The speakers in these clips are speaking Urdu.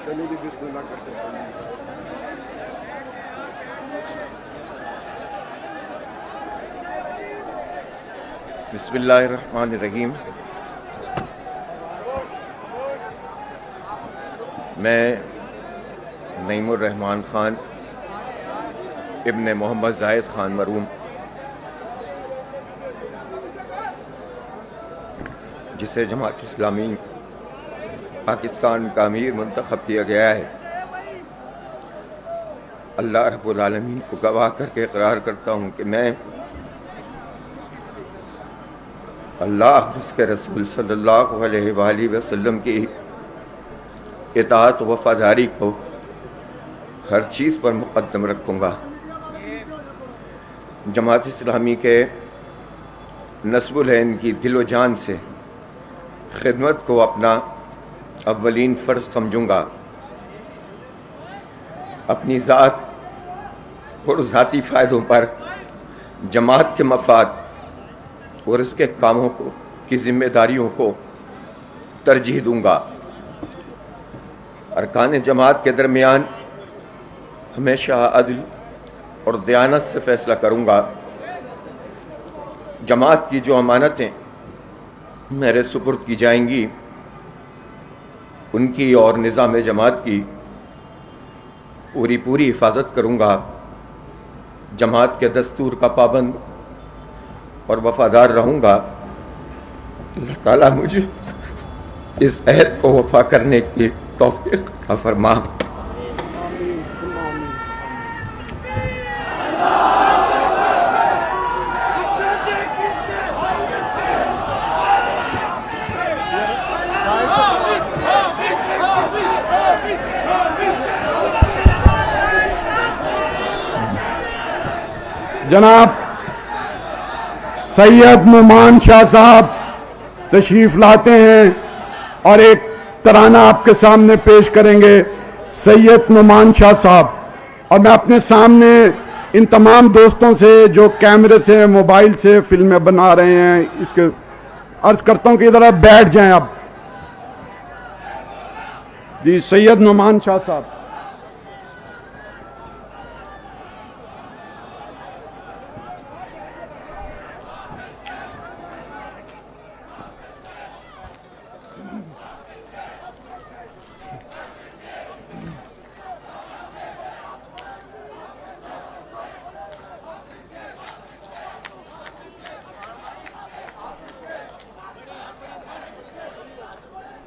چلیے جی بسم اللہ کرتے ہیں۔ بسم اللہ الرحمن الرحیم۔ میں نعیم الرحمن خان ابن محمد زاہد خان مرحوم، جسے جماعت اسلامی پاکستان کا امیر منتخب کیا گیا ہے، اللہ رب العالمین کو گواہ کر کے اقرار کرتا ہوں کہ میں اللہ اس کے رسول صلی اللہ علیہ وآلہ وسلم کی اطاعت و وفاداری کو ہر چیز پر مقدم رکھوں گا۔ جماعت اسلامی کے نصب العین کی دل و جان سے خدمت کو اپنا اولین فرض سمجھوں گا۔ اپنی ذات اور ذاتی فائدوں پر جماعت کے مفاد اور اس کے کاموں کی ذمہ داریوں کو ترجیح دوں گا۔ ارکان جماعت کے درمیان ہمیشہ عدل اور دیانت سے فیصلہ کروں گا۔ جماعت کی جو امانتیں میرے سپرد کی جائیں گی، ان کی اور نظام جماعت کی پوری حفاظت کروں گا۔ جماعت کے دستور کا پابند اور وفادار رہوں گا۔ اللہ تعالیٰ مجھے اس عہد کو وفا کرنے کی توفیق عطا فرما۔ جناب سید نعمان شاہ صاحب تشریف لاتے ہیں اور ایک ترانہ آپ کے سامنے پیش کریں گے۔ سید نعمان شاہ صاحب، اور میں اپنے سامنے ان تمام دوستوں سے جو کیمرے سے موبائل سے فلمیں بنا رہے ہیں اس کے عرض کرتا ہوں کہ ادھر آپ بیٹھ جائیں۔ اب جی سید نعمان شاہ صاحب۔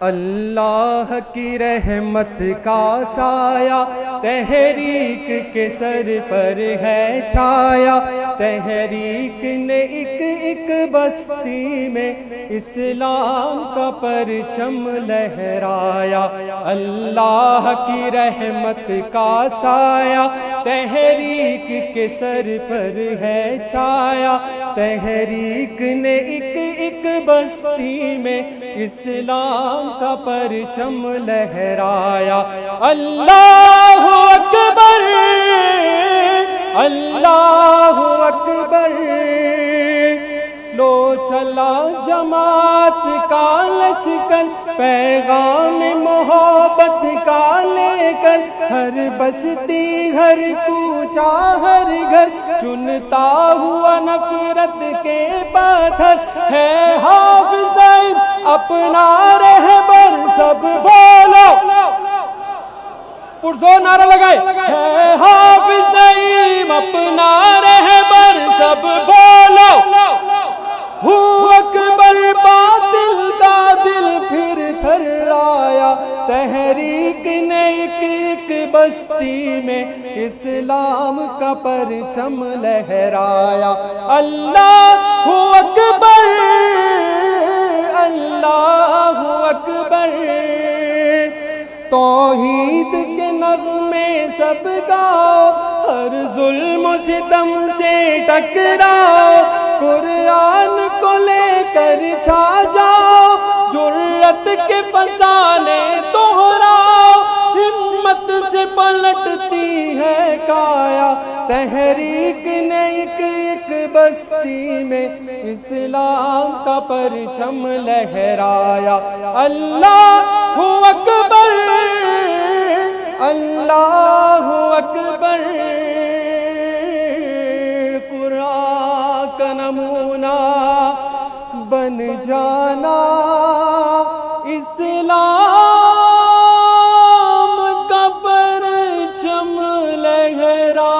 اللہ کی رحمت کا سایہ تحریک کے سر پر ہے چھایا، تحریک نے ایک بستی میں اسلام کا پرچم لہرایا۔ اللہ کی رحمت کا سایہ تحریک کے سر پر ہے چھایا، تحریک نے ایک بستی میں اسلام کا پرچم لہرایا۔ اللہ اکبر، اللہ اکبر، لو چلا جماعت کا لشکر، پیغام محبت کا لے کر، ہر بستی ہر کوچہ ہر گھر چنتا ہوا نفرت کے پتھر ہے حافظ اپنا رہبر، سب بولو پرزور نعرہ لگائے، ہے حافظ نعیم اپنا رہبر، سب بولو ہو اکبر، باطل کا دل پھر تھرایا، تحریک نے ایک بستی میں اسلام کا پرچم لہرایا۔ اللہ اکبر، اللہ اکبر، توحید کے نغمے سب گاؤ، ہر ظلم و ستم سے ٹکراؤ، قرآن کو لے کر چھا جاؤ، جرأت کے فسانے دوہراؤ، ہمت سے پلٹتی ہے کایا، تحریک نے ایک بستی میں اسلام کا پرچم لہرایا۔ اللہ اکبر، جانا اسلام کا پرچم لہرانا،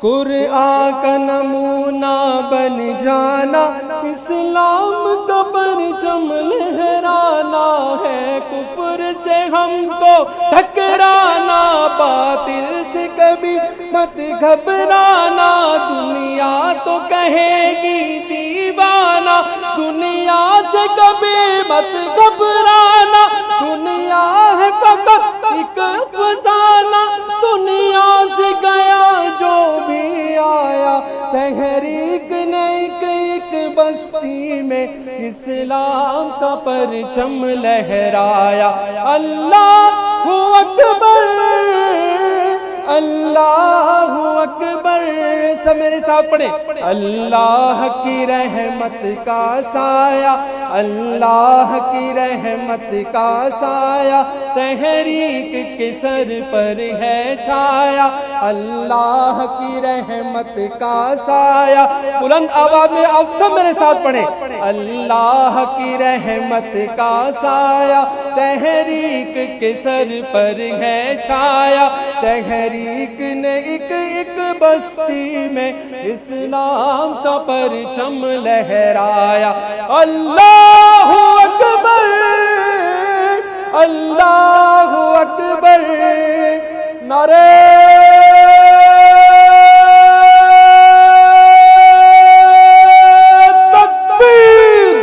قرآن کا نمونہ بن جانا اسلام کا پرچم لہرانا ہے، کفر سے ہم کو ٹکرانا، باطل سے کبھی مت گھبرانا، دنیا تو کہے گی دیوانہ، دنیا سے کبھی مت گھبرانا، دنیا ہے فقط ایک افسانہ، دنیا سے گیا جو بھی آیا، تحریک نے ایک بستی میں اسلام کا پرچم لہرایا۔ اللہ اکبر، اللہ اکبر، سب میرے ساتھ پڑھیں، اللہ کی رحمت کا سایہ، اللہ کی رحمت کا سایہ تحریک کے سر پر ہے چھایا، اللہ کی رحمت کا سایہ، بلند آواز میں آپ سب میرے ساتھ پڑھیں، اللہ کی رحمت کا سایہ تحریک کے سر پر ہے چھایا، تحریک نے ایک بستی میں اسلام کا پرچم لہرایا۔ اللہ اکبر، اللہ اکبر، نعرہ تکبیر۔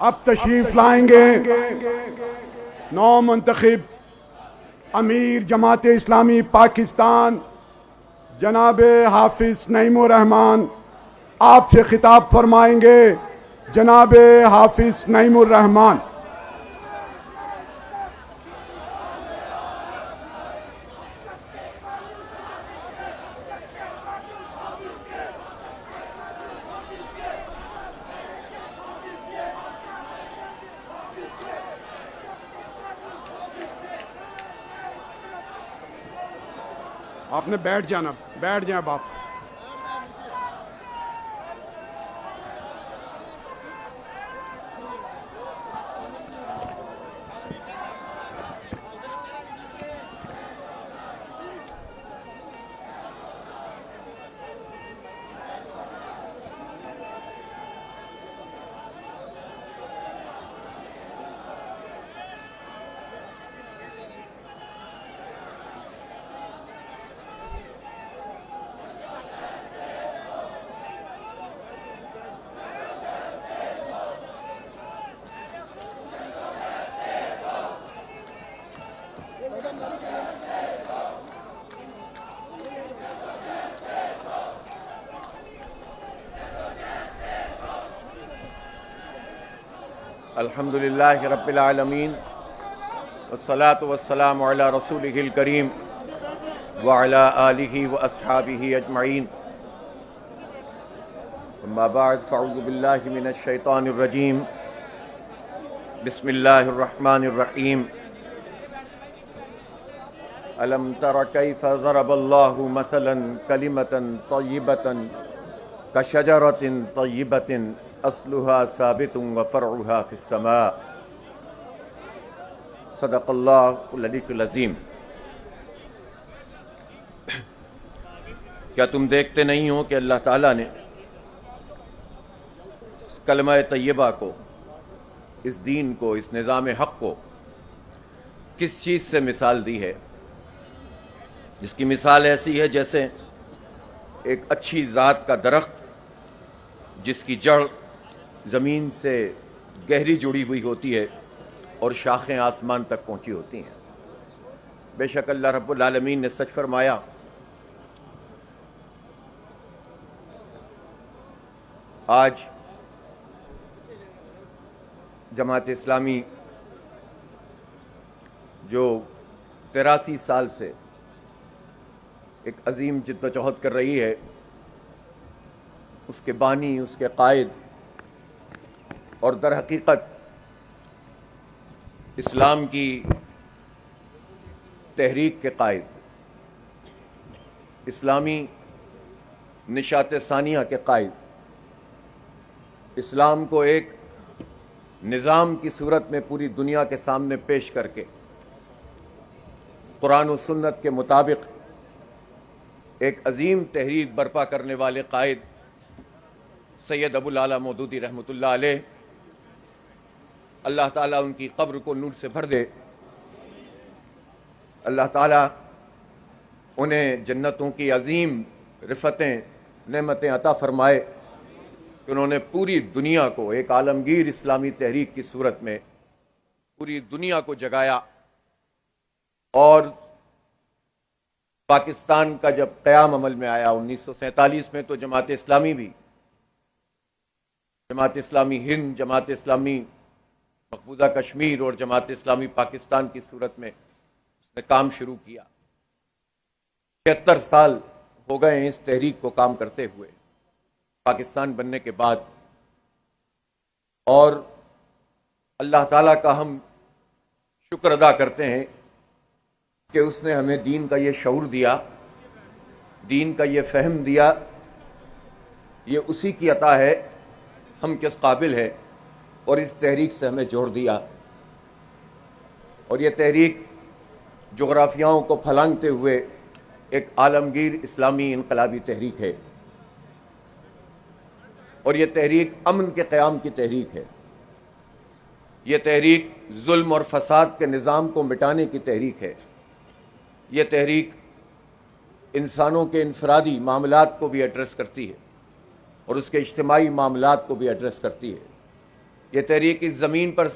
اب تشریف لائیں گے نو منتخب امیر جماعت اسلامی پاکستان جناب حافظ نعیم الرحمان، آپ سے خطاب فرمائیں گے جناب حافظ نعیم الرحمان۔ آپ نے بیٹھ جانا، بیٹھ جائیں اب آپ۔ الحمد للہ رب العالمین، والصلاة والسلام علی رسولہ الکریم وعلی آلہ واصحابہ اجمعین، اما بعد فاعوذ باللہ من الشیطان الرجیم، بسم اللہ الرحمن الرحیم۔ الم تر کیف ضرب اللہ مثلا کلمۃ طیبۃ کشجرۃ طیبۃ اصلها ثابت وفرعها في السماء، صدق اللہ العلی العظیم۔ کیا تم دیکھتے نہیں ہو کہ اللہ تعالیٰ نے کلمہ طیبہ کو، اس دین کو، اس نظام حق کو کس چیز سے مثال دی ہے؟ جس کی مثال ایسی ہے جیسے ایک اچھی ذات کا درخت جس کی جڑ زمین سے گہری جڑی ہوئی ہوتی ہے اور شاخیں آسمان تک پہنچی ہوتی ہیں۔ بے شک اللہ رب العالمین نے سچ فرمایا، آج جماعت اسلامی جو 83 سال سے ایک عظیم جد و جہد کر رہی ہے، اس کے بانی، اس کے قائد اور در حقیقت اسلام کی تحریک کے قائد، اسلامی نشاط ثانیہ کے قائد، اسلام کو ایک نظام کی صورت میں پوری دنیا کے سامنے پیش کر کے قرآن و سنت کے مطابق ایک عظیم تحریک برپا کرنے والے قائد سید ابو الاعلیٰ مودودی رحمۃ اللہ علیہ، اللہ تعالیٰ ان کی قبر کو نور سے بھر دے، اللہ تعالیٰ انہیں جنتوں کی عظیم رفتیں نعمتیں عطا فرمائے کہ انہوں نے پوری دنیا کو ایک عالمگیر اسلامی تحریک کی صورت میں پوری دنیا کو جگایا، اور پاکستان کا جب قیام عمل میں آیا 1947 میں، تو جماعت اسلامی بھی، جماعت اسلامی ہند، جماعت اسلامی مقبوضہ کشمیر اور جماعت اسلامی پاکستان کی صورت میں اس نے کام شروع کیا۔ 76 سال ہو گئے ہیں اس تحریک کو کام کرتے ہوئے پاکستان بننے کے بعد، اور اللہ تعالیٰ کا ہم شکر ادا کرتے ہیں کہ اس نے ہمیں دین کا یہ شعور دیا، دین کا یہ فہم دیا، یہ اسی کی عطا ہے، ہم کس قابل ہے، اور اس تحریک سے ہمیں جوڑ دیا۔ اور یہ تحریک جغرافیاؤں کو پھلانگتے ہوئے ایک عالمگیر اسلامی انقلابی تحریک ہے، اور یہ تحریک امن کے قیام کی تحریک ہے، یہ تحریک ظلم اور فساد کے نظام کو مٹانے کی تحریک ہے، یہ تحریک انسانوں کے انفرادی معاملات کو بھی ایڈریس کرتی ہے اور اس کے اجتماعی معاملات کو بھی ایڈریس کرتی ہے۔ یہ تحریک اس زمین پر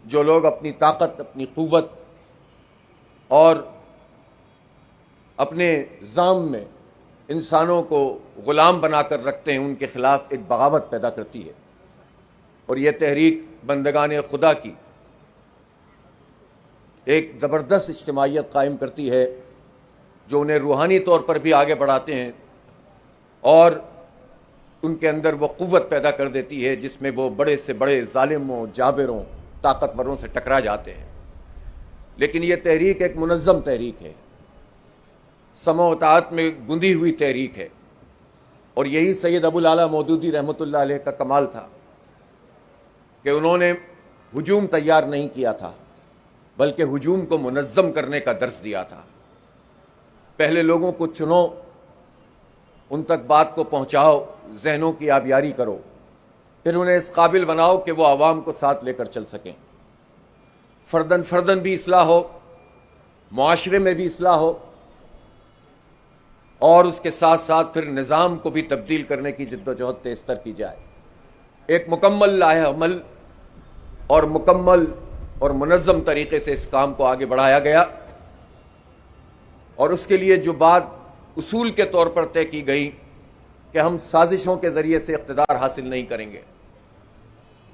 جو لوگ اپنی طاقت، اپنی قوت اور اپنے ظام میں انسانوں کو غلام بنا کر رکھتے ہیں، ان کے خلاف ایک بغاوت پیدا کرتی ہے، اور یہ تحریک بندگان خدا کی ایک زبردست اجتماعیت قائم کرتی ہے، جو انہیں روحانی طور پر بھی آگے بڑھاتے ہیں اور ان کے اندر وہ قوت پیدا کر دیتی ہے جس میں وہ بڑے سے بڑے ظالموں، جابروں، طاقتوروں سے ٹکرا جاتے ہیں۔ لیکن یہ تحریک ایک منظم تحریک ہے، سمع و اطاعت میں گندی ہوئی تحریک ہے، اور یہی سید ابو الاعلیٰ مودودی رحمۃ اللہ علیہ کا کمال تھا کہ انہوں نے ہجوم تیار نہیں کیا تھا، بلکہ ہجوم کو منظم کرنے کا درس دیا تھا۔ پہلے لوگوں کو چنو، ان تک بات کو پہنچاؤ، ذہنوں کی آبیاری کرو، پھر انہیں اس قابل بناؤ کہ وہ عوام کو ساتھ لے کر چل سکیں، فردن فردن بھی اصلاح ہو، معاشرے میں بھی اصلاح ہو، اور اس کے ساتھ ساتھ پھر نظام کو بھی تبدیل کرنے کی جد و جہد تیز تر کی جائے۔ ایک مکمل لائحہ عمل اور مکمل اور منظم طریقے سے اس کام کو آگے بڑھایا گیا، اور اس کے لیے جو بات اصول کے طور پر طے کی گئی کہ ہم سازشوں کے ذریعے سے اقتدار حاصل نہیں کریں گے،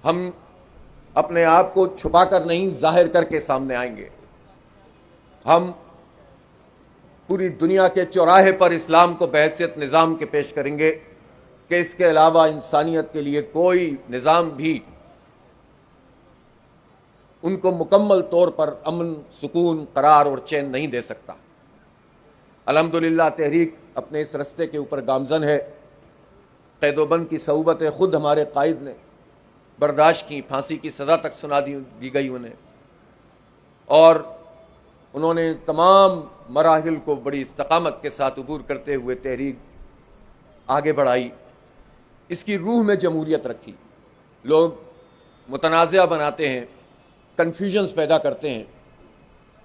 ہم اپنے آپ کو چھپا کر نہیں، ظاہر کر کے سامنے آئیں گے، ہم پوری دنیا کے چوراہے پر اسلام کو بحیثیت نظام کے پیش کریں گے کہ اس کے علاوہ انسانیت کے لیے کوئی نظام بھی ان کو مکمل طور پر امن، سکون، قرار اور چین نہیں دے سکتا۔ الحمدللہ تحریک اپنے اس رستے کے اوپر گامزن ہے، قید و بند کی صعوبتیں خود ہمارے قائد نے برداشت کی، پھانسی کی سزا تک سنا دی گئی انہیں، اور انہوں نے تمام مراحل کو بڑی استقامت کے ساتھ عبور کرتے ہوئے تحریک آگے بڑھائی، اس کی روح میں جمہوریت رکھی۔ لوگ متنازعہ بناتے ہیں، کنفیوژنز پیدا کرتے ہیں،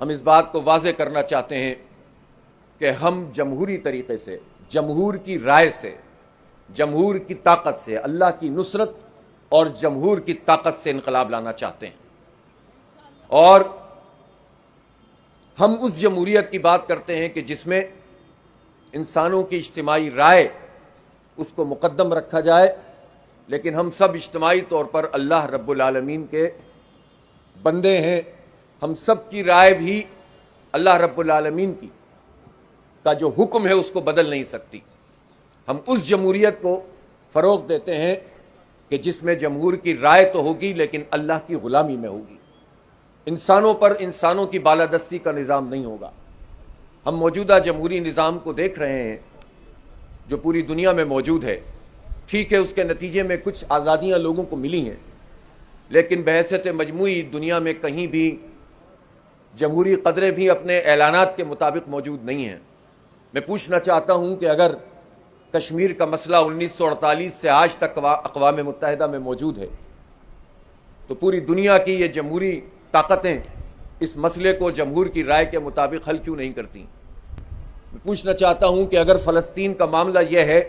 ہم اس بات کو واضح کرنا چاہتے ہیں کہ ہم جمہوری طریقے سے، جمہور کی رائے سے، جمہور کی طاقت سے، اللہ کی نصرت اور جمہور کی طاقت سے انقلاب لانا چاہتے ہیں، اور ہم اس جمہوریت کی بات کرتے ہیں کہ جس میں انسانوں کی اجتماعی رائے اس کو مقدم رکھا جائے، لیکن ہم سب اجتماعی طور پر اللہ رب العالمین کے بندے ہیں، ہم سب کی رائے بھی اللہ رب العالمین کا جو حکم ہے اس کو بدل نہیں سکتی۔ ہم اس جمہوریت کو فروغ دیتے ہیں کہ جس میں جمہور کی رائے تو ہوگی لیکن اللہ کی غلامی میں ہوگی، انسانوں پر انسانوں کی بالادستی کا نظام نہیں ہوگا۔ ہم موجودہ جمہوری نظام کو دیکھ رہے ہیں جو پوری دنیا میں موجود ہے، ٹھیک ہے اس کے نتیجے میں کچھ آزادیاں لوگوں کو ملی ہیں، لیکن بحیثیت مجموعی دنیا میں کہیں بھی جمہوری قدریں بھی اپنے اعلانات کے مطابق موجود نہیں ہیں۔ میں پوچھنا چاہتا ہوں کہ اگر کشمیر کا مسئلہ 1948 سے آج تک اقوام متحدہ میں موجود ہے تو پوری دنیا کی یہ جمہوری طاقتیں اس مسئلے کو جمہور کی رائے کے مطابق حل کیوں نہیں کرتی؟ میں پوچھنا چاہتا ہوں کہ اگر فلسطین کا معاملہ یہ ہے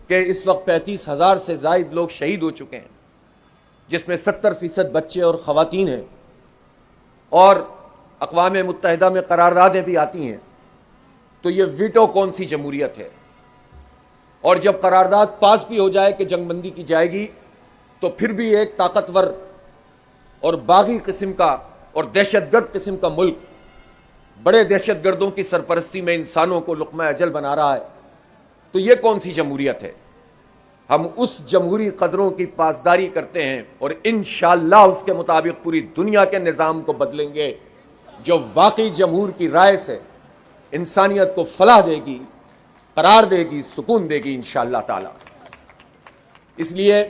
کہ اس وقت 35,000 سے زائد لوگ شہید ہو چکے ہیں، جس میں 70% بچے اور خواتین ہیں، اور اقوام متحدہ میں قراردادیں بھی آتی ہیں، تو یہ ویٹو کون سی جمہوریت ہے؟ اور جب قرارداد پاس بھی ہو جائے کہ جنگ بندی کی جائے گی تو پھر بھی ایک طاقتور اور باغی قسم کا اور دہشت گرد قسم کا ملک بڑے دہشت گردوں کی سرپرستی میں انسانوں کو لقمہ اجل بنا رہا ہے، تو یہ کون سی جمہوریت ہے؟ ہم اس جمہوری قدروں کی پاسداری کرتے ہیں اور انشاءاللہ اس کے مطابق پوری دنیا کے نظام کو بدلیں گے جو واقعی جمہور کی رائے سے انسانیت کو فلاح دے گی، قرار دے گی، سکون دے گی انشاءاللہ تعالی۔ اس لیے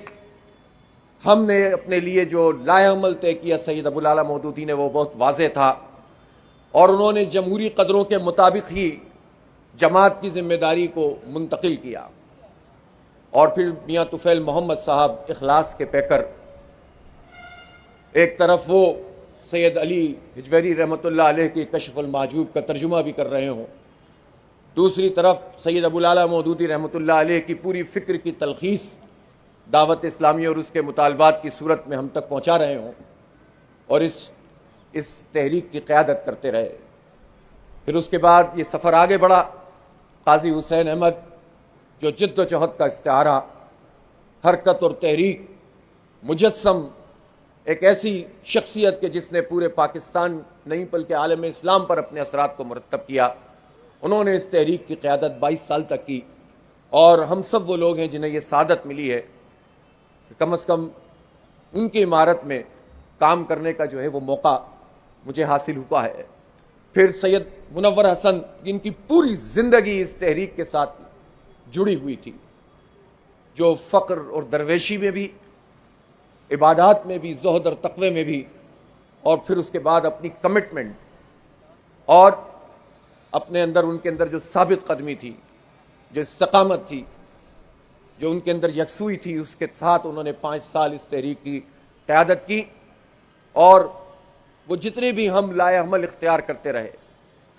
ہم نے اپنے لیے جو لائحہ عمل طے کیا سید ابو العلا مودودی نے، وہ بہت واضح تھا، اور انہوں نے جمہوری قدروں کے مطابق ہی جماعت کی ذمہ داری کو منتقل کیا۔ اور پھر میاں طفیل محمد صاحب اخلاص کے پیکر، ایک طرف وہ سید علی ہجویری رحمۃ اللہ علیہ کی کشف المحجوب کا ترجمہ بھی کر رہے ہوں، دوسری طرف سید ابو العلا مودودی رحمۃ اللہ علیہ کی پوری فکر کی تلخیص دعوت اسلامی اور اس کے مطالبات کی صورت میں ہم تک پہنچا رہے ہوں، اور اس تحریک کی قیادت کرتے رہے۔ پھر اس کے بعد یہ سفر آگے بڑھا، قاضی حسین احمد جو جد و جہد کا استعارہ، حرکت اور تحریک، مجسم ایک ایسی شخصیت کے جس نے پورے پاکستان نہیں بلکہ عالم اسلام پر اپنے اثرات کو مرتب کیا، انہوں نے اس تحریک کی قیادت 22 سال تک کی، اور ہم سب وہ لوگ ہیں جنہیں یہ سعادت ملی ہے کہ کم از کم ان کی عمارت میں کام کرنے کا جو ہے وہ موقع مجھے حاصل ہوا ہے۔ پھر سید منور حسن، جن کی پوری زندگی اس تحریک کے ساتھ جڑی ہوئی تھی، جو فقر اور درویشی میں بھی، عبادات میں بھی، زہد اور تقوی میں بھی، اور پھر اس کے بعد اپنی کمٹمنٹ اور اپنے اندر ان کے اندر جو ثابت قدمی تھی، جو استقامت تھی، جو ان کے اندر یکسوئی تھی، اس کے ساتھ انہوں نے 5 سال اس تحریک کی قیادت کی، اور وہ جتنے بھی ہم لائحہ عمل اختیار کرتے رہے،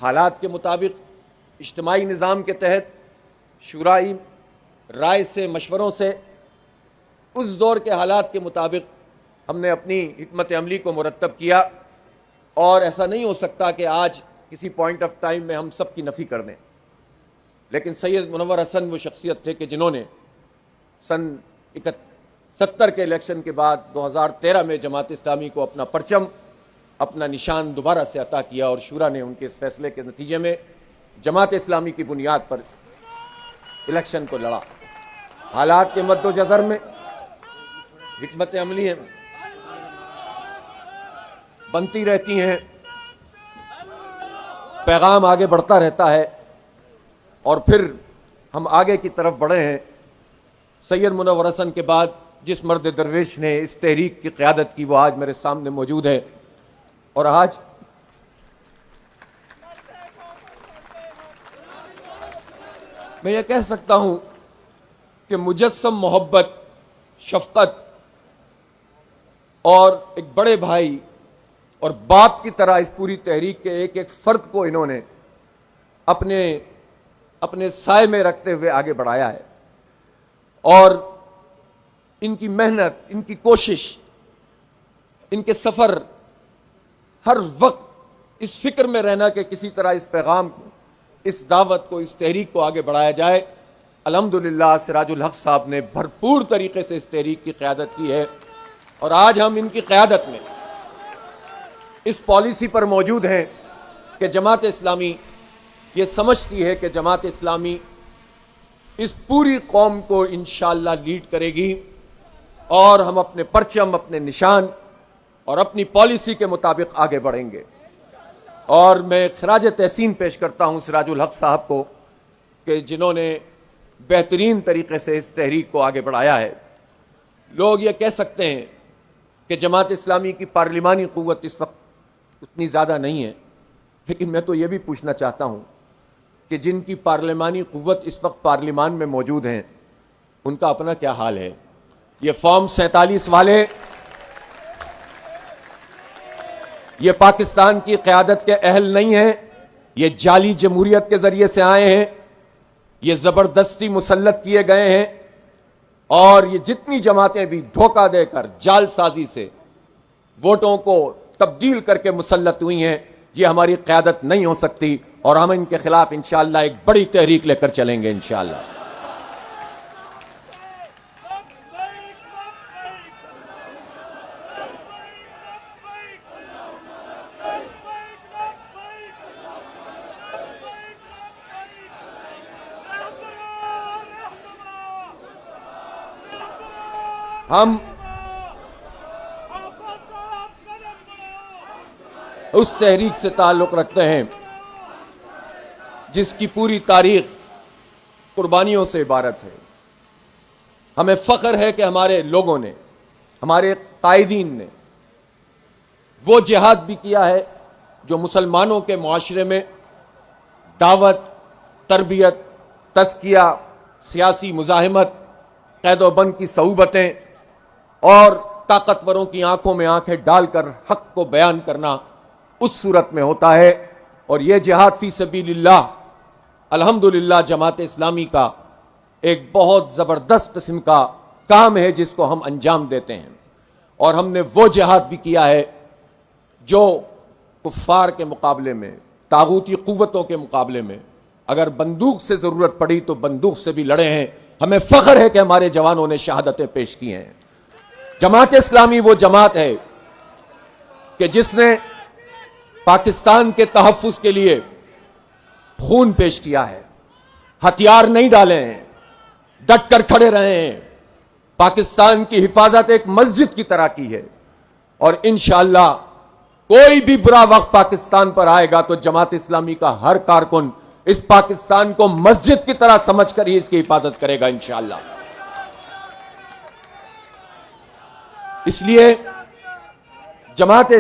حالات کے مطابق، اجتماعی نظام کے تحت، شورائی رائے سے، مشوروں سے، اس دور کے حالات کے مطابق ہم نے اپنی حکمت عملی کو مرتب کیا، اور ایسا نہیں ہو سکتا کہ آج کسی پوائنٹ آف ٹائم میں ہم سب کی نفی کر دیں۔ لیکن سید منور حسن وہ شخصیت تھے کہ جنہوں نے سن 70 کے الیکشن کے بعد 2013 میں جماعت اسلامی کو اپنا پرچم، اپنا نشان دوبارہ سے عطا کیا، اور شورا نے ان کے اس فیصلے کے نتیجے میں جماعت اسلامی کی بنیاد پر الیکشن کو لڑا۔ حالات کے مد و جزر میں حکمت عملی بنتی رہتی ہیں، پیغام آگے بڑھتا رہتا ہے، اور پھر ہم آگے کی طرف بڑھے ہیں۔ سید منور حسن کے بعد جس مرد درویش نے اس تحریک کی قیادت کی، وہ آج میرے سامنے موجود ہے، اور آج میں یہ کہہ سکتا ہوں کہ مجسم محبت، شفقت اور ایک بڑے بھائی اور باپ کی طرح اس پوری تحریک کے ایک ایک فرد کو انہوں نے اپنے سائے میں رکھتے ہوئے آگے بڑھایا ہے، اور ان کی محنت، ان کی کوشش، ان کے سفر، ہر وقت اس فکر میں رہنا کہ کسی طرح اس پیغام کو، اس دعوت کو، اس تحریک کو آگے بڑھایا جائے۔ الحمدللہ سراج الحق صاحب نے بھرپور طریقے سے اس تحریک کی قیادت کی ہے، اور آج ہم ان کی قیادت میں اس پالیسی پر موجود ہیں کہ جماعت اسلامی یہ سمجھتی ہے کہ جماعت اسلامی اس پوری قوم کو انشاءاللہ لیڈ کرے گی، اور ہم اپنے پرچم، اپنے نشان اور اپنی پالیسی کے مطابق آگے بڑھیں گے. اور میں خراج تحسین پیش کرتا ہوں سراج الحق صاحب کو کہ جنہوں نے بہترین طریقے سے اس تحریک کو آگے بڑھایا ہے. لوگ یہ کہہ سکتے ہیں کہ جماعت اسلامی کی پارلیمانی قوت اس وقت اتنی زیادہ نہیں ہے، لیکن میں تو یہ بھی پوچھنا چاہتا ہوں کہ جن کی پارلیمانی قوت اس وقت پارلیمان میں موجود ہیں ان کا اپنا کیا حال ہے؟ یہ فارم 47 والے یہ پاکستان کی قیادت کے اہل نہیں ہیں، یہ جعلی جمہوریت کے ذریعے سے آئے ہیں، یہ زبردستی مسلط کیے گئے ہیں، اور یہ جتنی جماعتیں بھی دھوکہ دے کر جال سازی سے ووٹوں کو تبدیل کر کے مسلط ہوئی ہیں، یہ ہماری قیادت نہیں ہو سکتی، اور ہم ان کے خلاف انشاءاللہ ایک بڑی تحریک لے کر چلیں گے انشاءاللہ. ہم اس تحریک سے تعلق رکھتے ہیں جس کی پوری تاریخ قربانیوں سے عبارت ہے. ہمیں فخر ہے کہ ہمارے لوگوں نے، ہمارے قائدین نے وہ جہاد بھی کیا ہے جو مسلمانوں کے معاشرے میں دعوت، تربیت، تزکیہ، سیاسی مزاحمت، قید و بند کی صعوبتیں اور طاقتوروں کی آنکھوں میں آنکھیں ڈال کر حق کو بیان کرنا اس صورت میں ہوتا ہے. اور یہ جہاد فی سبیل اللہ الحمدللہ جماعت اسلامی کا ایک بہت زبردست قسم کا کام ہے جس کو ہم انجام دیتے ہیں. اور ہم نے وہ جہاد بھی کیا ہے جو کفار کے مقابلے میں، طاغوتی قوتوں کے مقابلے میں اگر بندوق سے ضرورت پڑی تو بندوق سے بھی لڑے ہیں. ہمیں فخر ہے کہ ہمارے جوانوں نے شہادتیں پیش کی ہیں. جماعت اسلامی وہ جماعت ہے کہ جس نے پاکستان کے تحفظ کے لیے خون پیش کیا ہے، ہتھیار نہیں ڈالے ہیں، ڈٹ کر کھڑے رہے ہیں، پاکستان کی حفاظت ایک مسجد کی طرح کی ہے. اور انشاءاللہ کوئی بھی برا وقت پاکستان پر آئے گا تو جماعت اسلامی کا ہر کارکن اس پاکستان کو مسجد کی طرح سمجھ کر ہی اس کی حفاظت کرے گا انشاءاللہ. اس لیے جماعت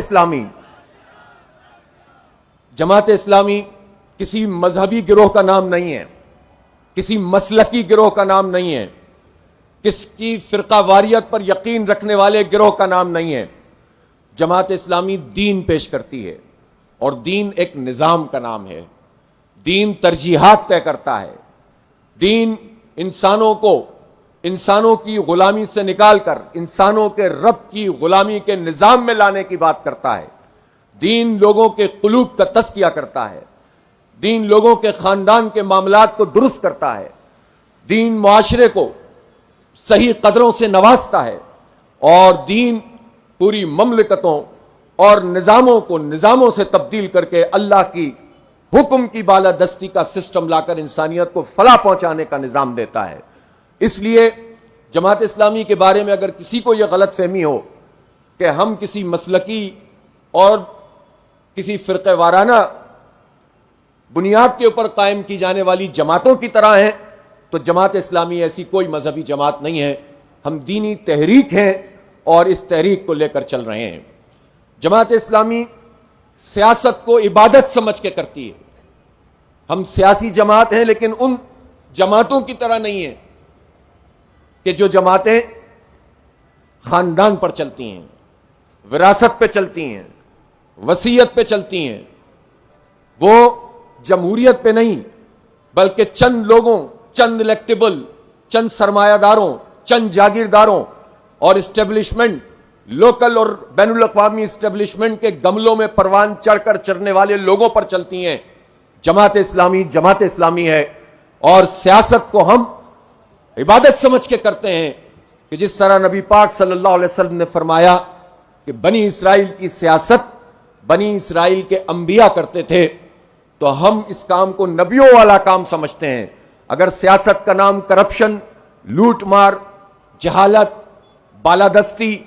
اسلامی کسی مذہبی گروہ کا نام نہیں ہے، کسی مسلکی گروہ کا نام نہیں ہے، کس کی فرقہ واریت پر یقین رکھنے والے گروہ کا نام نہیں ہے. جماعت اسلامی دین پیش کرتی ہے، اور دین ایک نظام کا نام ہے. دین ترجیحات طے کرتا ہے. دین انسانوں کی غلامی سے نکال کر انسانوں کے رب کی غلامی کے نظام میں لانے کی بات کرتا ہے. دین لوگوں کے قلوب کا تزکیہ کرتا ہے. دین لوگوں کے خاندان کے معاملات کو درست کرتا ہے. دین معاشرے کو صحیح قدروں سے نوازتا ہے. اور دین پوری مملکتوں اور نظاموں سے تبدیل کر کے اللہ کی حکم کی بالادستی کا سسٹم لا کر انسانیت کو فلاح پہنچانے کا نظام دیتا ہے. اس لیے جماعت اسلامی کے بارے میں اگر کسی کو یہ غلط فہمی ہو کہ ہم کسی مسلکی اور کسی فرقہ وارانہ بنیاد کے اوپر قائم کی جانے والی جماعتوں کی طرح ہیں، تو جماعت اسلامی ایسی کوئی مذہبی جماعت نہیں ہے. ہم دینی تحریک ہیں اور اس تحریک کو لے کر چل رہے ہیں. جماعت اسلامی سیاست کو عبادت سمجھ کے کرتی ہے. ہم سیاسی جماعت ہیں لیکن ان جماعتوں کی طرح نہیں ہیں کہ جو جماعتیں خاندان پر چلتی ہیں، وراثت پہ چلتی ہیں، وصیت پہ چلتی ہیں. وہ جمہوریت پہ نہیں بلکہ چند لوگوں، چند الیکٹیبل، چند سرمایہ داروں، چند جاگیرداروں اور اسٹیبلشمنٹ، لوکل اور بین الاقوامی اسٹیبلشمنٹ کے گملوں میں پروان چڑھ کر چرنے والے لوگوں پر چلتی ہیں. جماعت اسلامی ہے. اور سیاست کو ہم عبادت سمجھ کے کرتے ہیں کہ جس طرح نبی پاک صلی اللہ علیہ وسلم نے فرمایا کہ بنی اسرائیل کی سیاست بنی اسرائیل کے انبیاء کرتے تھے، تو ہم اس کام کو نبیوں والا کام سمجھتے ہیں. اگر سیاست کا نام کرپشن، لوٹ مار، جہالت، بالادستی،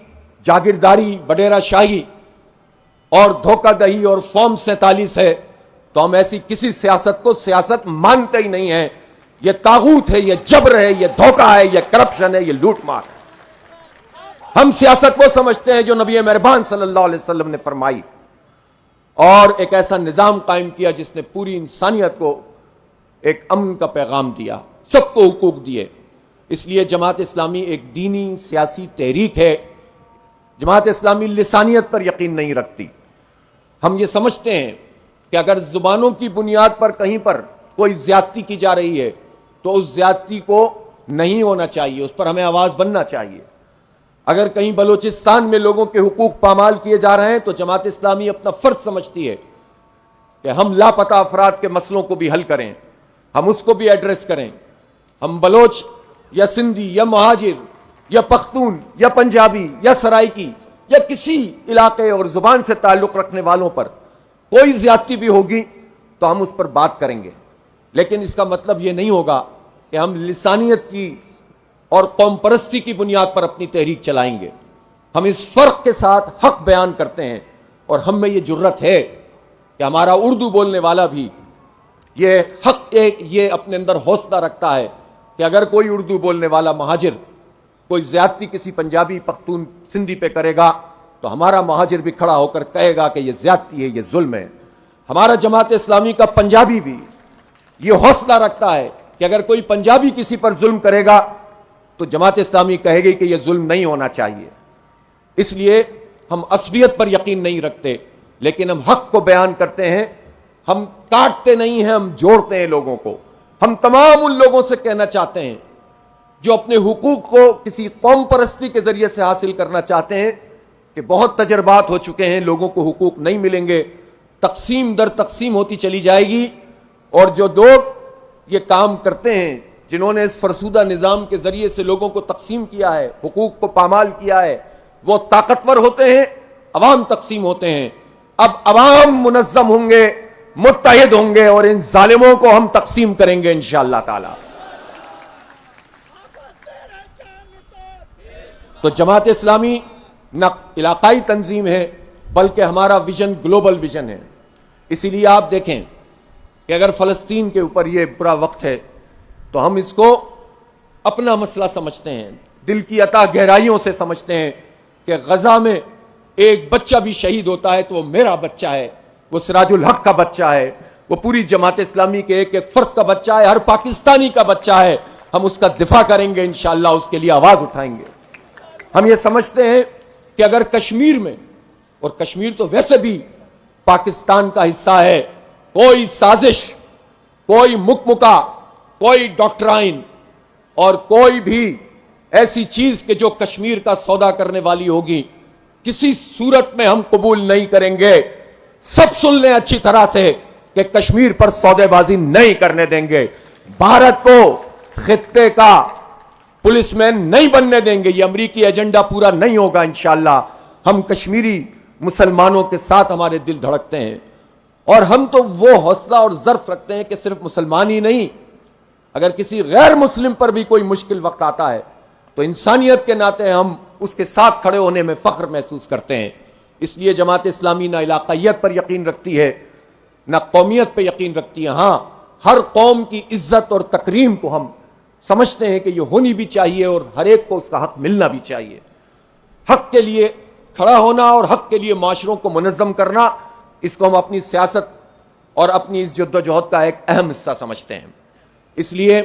جاگیرداری، وڈیرا شاہی اور دھوکہ دہی اور فارم 47 ہے تو ہم ایسی کسی سیاست کو سیاست مانتے ہی نہیں ہیں. یہ طاغوت ہے، یہ جبر ہے، یہ دھوکہ ہے، یہ کرپشن ہے، یہ لوٹ مار ہے. ہم سیاست وہ سمجھتے ہیں جو نبی مہربان صلی اللہ علیہ وسلم نے فرمائی اور ایک ایسا نظام قائم کیا جس نے پوری انسانیت کو ایک امن کا پیغام دیا، سب کو حقوق دیے. اس لیے جماعت اسلامی ایک دینی سیاسی تحریک ہے. جماعت اسلامی لسانیت پر یقین نہیں رکھتی. ہم یہ سمجھتے ہیں کہ اگر زبانوں کی بنیاد پر کہیں پر کوئی زیادتی کی جا رہی ہے تو اس زیادتی کو نہیں ہونا چاہیے، اس پر ہمیں آواز بننا چاہیے. اگر کہیں بلوچستان میں لوگوں کے حقوق پامال کیے جا رہے ہیں تو جماعت اسلامی اپنا فرض سمجھتی ہے کہ ہم لاپتہ افراد کے مسئلوں کو بھی حل کریں، ہم اس کو بھی ایڈریس کریں. ہم بلوچ یا سندھی یا مہاجر یا پختون یا پنجابی یا سرائکی یا کسی علاقے اور زبان سے تعلق رکھنے والوں پر کوئی زیادتی بھی ہوگی تو ہم اس پر بات کریں گے. لیکن اس کا مطلب یہ نہیں ہوگا کہ ہم لسانیت کی اور قوم پرستی کی بنیاد پر اپنی تحریک چلائیں گے. ہم اس فرق کے ساتھ حق بیان کرتے ہیں اور ہم میں یہ جرت ہے کہ ہمارا اردو بولنے والا بھی یہ حق یہ اپنے اندر حوصلہ رکھتا ہے کہ اگر کوئی اردو بولنے والا مہاجر کوئی زیادتی کسی پنجابی، پختون، سندھی پہ کرے گا تو ہمارا مہاجر بھی کھڑا ہو کر کہے گا کہ یہ زیادتی ہے، یہ ظلم ہے. ہمارا جماعت اسلامی کا پنجابی بھی یہ حوصلہ رکھتا ہے کہ اگر کوئی پنجابی کسی پر ظلم کرے گا تو جماعت اسلامی کہے گی کہ یہ ظلم نہیں ہونا چاہیے. اس لیے ہم عصبیت پر یقین نہیں رکھتے لیکن ہم حق کو بیان کرتے ہیں. ہم کاٹتے نہیں ہیں، ہم جوڑتے ہیں لوگوں کو. ہم تمام ان لوگوں سے کہنا چاہتے ہیں جو اپنے حقوق کو کسی قوم پرستی کے ذریعے سے حاصل کرنا چاہتے ہیں کہ بہت تجربات ہو چکے ہیں، لوگوں کو حقوق نہیں ملیں گے، تقسیم در تقسیم ہوتی چلی جائے گی. اور جو لوگ یہ کام کرتے ہیں، جنہوں نے اس فرسودہ نظام کے ذریعے سے لوگوں کو تقسیم کیا ہے، حقوق کو پامال کیا ہے، وہ طاقتور ہوتے ہیں، عوام تقسیم ہوتے ہیں. اب عوام منظم ہوں گے، متحد ہوں گے اور ان ظالموں کو ہم تقسیم کریں گے انشاءاللہ تعالی. تو جماعت اسلامی نہ علاقائی تنظیم ہے بلکہ ہمارا ویژن گلوبل ویژن ہے. اسی لیے آپ دیکھیں کہ اگر فلسطین کے اوپر یہ برا وقت ہے تو ہم اس کو اپنا مسئلہ سمجھتے ہیں، دل کی عطا گہرائیوں سے سمجھتے ہیں کہ غزہ میں ایک بچہ بھی شہید ہوتا ہے تو وہ میرا بچہ ہے، وہ سراج الحق کا بچہ ہے، وہ پوری جماعت اسلامی کے ایک ایک فرد کا بچہ ہے، ہر پاکستانی کا بچہ ہے. ہم اس کا دفاع کریں گے انشاءاللہ، اس کے لیے آواز اٹھائیں گے. ہم یہ سمجھتے ہیں کہ اگر کشمیر میں، اور کشمیر تو ویسے بھی پاکستان کا حصہ ہے، کوئی سازش، کوئی مکمکا، کوئی ڈاکٹرائن اور کوئی بھی ایسی چیز کہ جو کشمیر کا سودا کرنے والی ہوگی کسی صورت میں ہم قبول نہیں کریں گے. سب سن لیں اچھی طرح سے کہ کشمیر پر سودے بازی نہیں کرنے دیں گے. بھارت کو خطے کا پولیس مین نہیں بننے دیں گے. یہ امریکی ایجنڈا پورا نہیں ہوگا انشاءاللہ. ہم کشمیری مسلمانوں کے ساتھ ہمارے دل دھڑکتے ہیں اور ہم تو وہ حوصلہ اور ظرف رکھتے ہیں کہ صرف مسلمان ہی نہیں، اگر کسی غیر مسلم پر بھی کوئی مشکل وقت آتا ہے تو انسانیت کے ناطے ہم اس کے ساتھ کھڑے ہونے میں فخر محسوس کرتے ہیں. اس لیے جماعت اسلامی نہ علاقائیت پر یقین رکھتی ہے نہ قومیت پہ یقین رکھتی ہے. ہاں، ہر قوم کی عزت اور تکریم کو ہم سمجھتے ہیں کہ یہ ہونی بھی چاہیے اور ہر ایک کو اس کا حق ملنا بھی چاہیے. حق کے لیے کھڑا ہونا اور حق کے لیے معاشروں کو منظم کرنا، اس کو ہم اپنی سیاست اور اپنی اس جد و جہد کا ایک اہم حصہ سمجھتے ہیں. اس لیے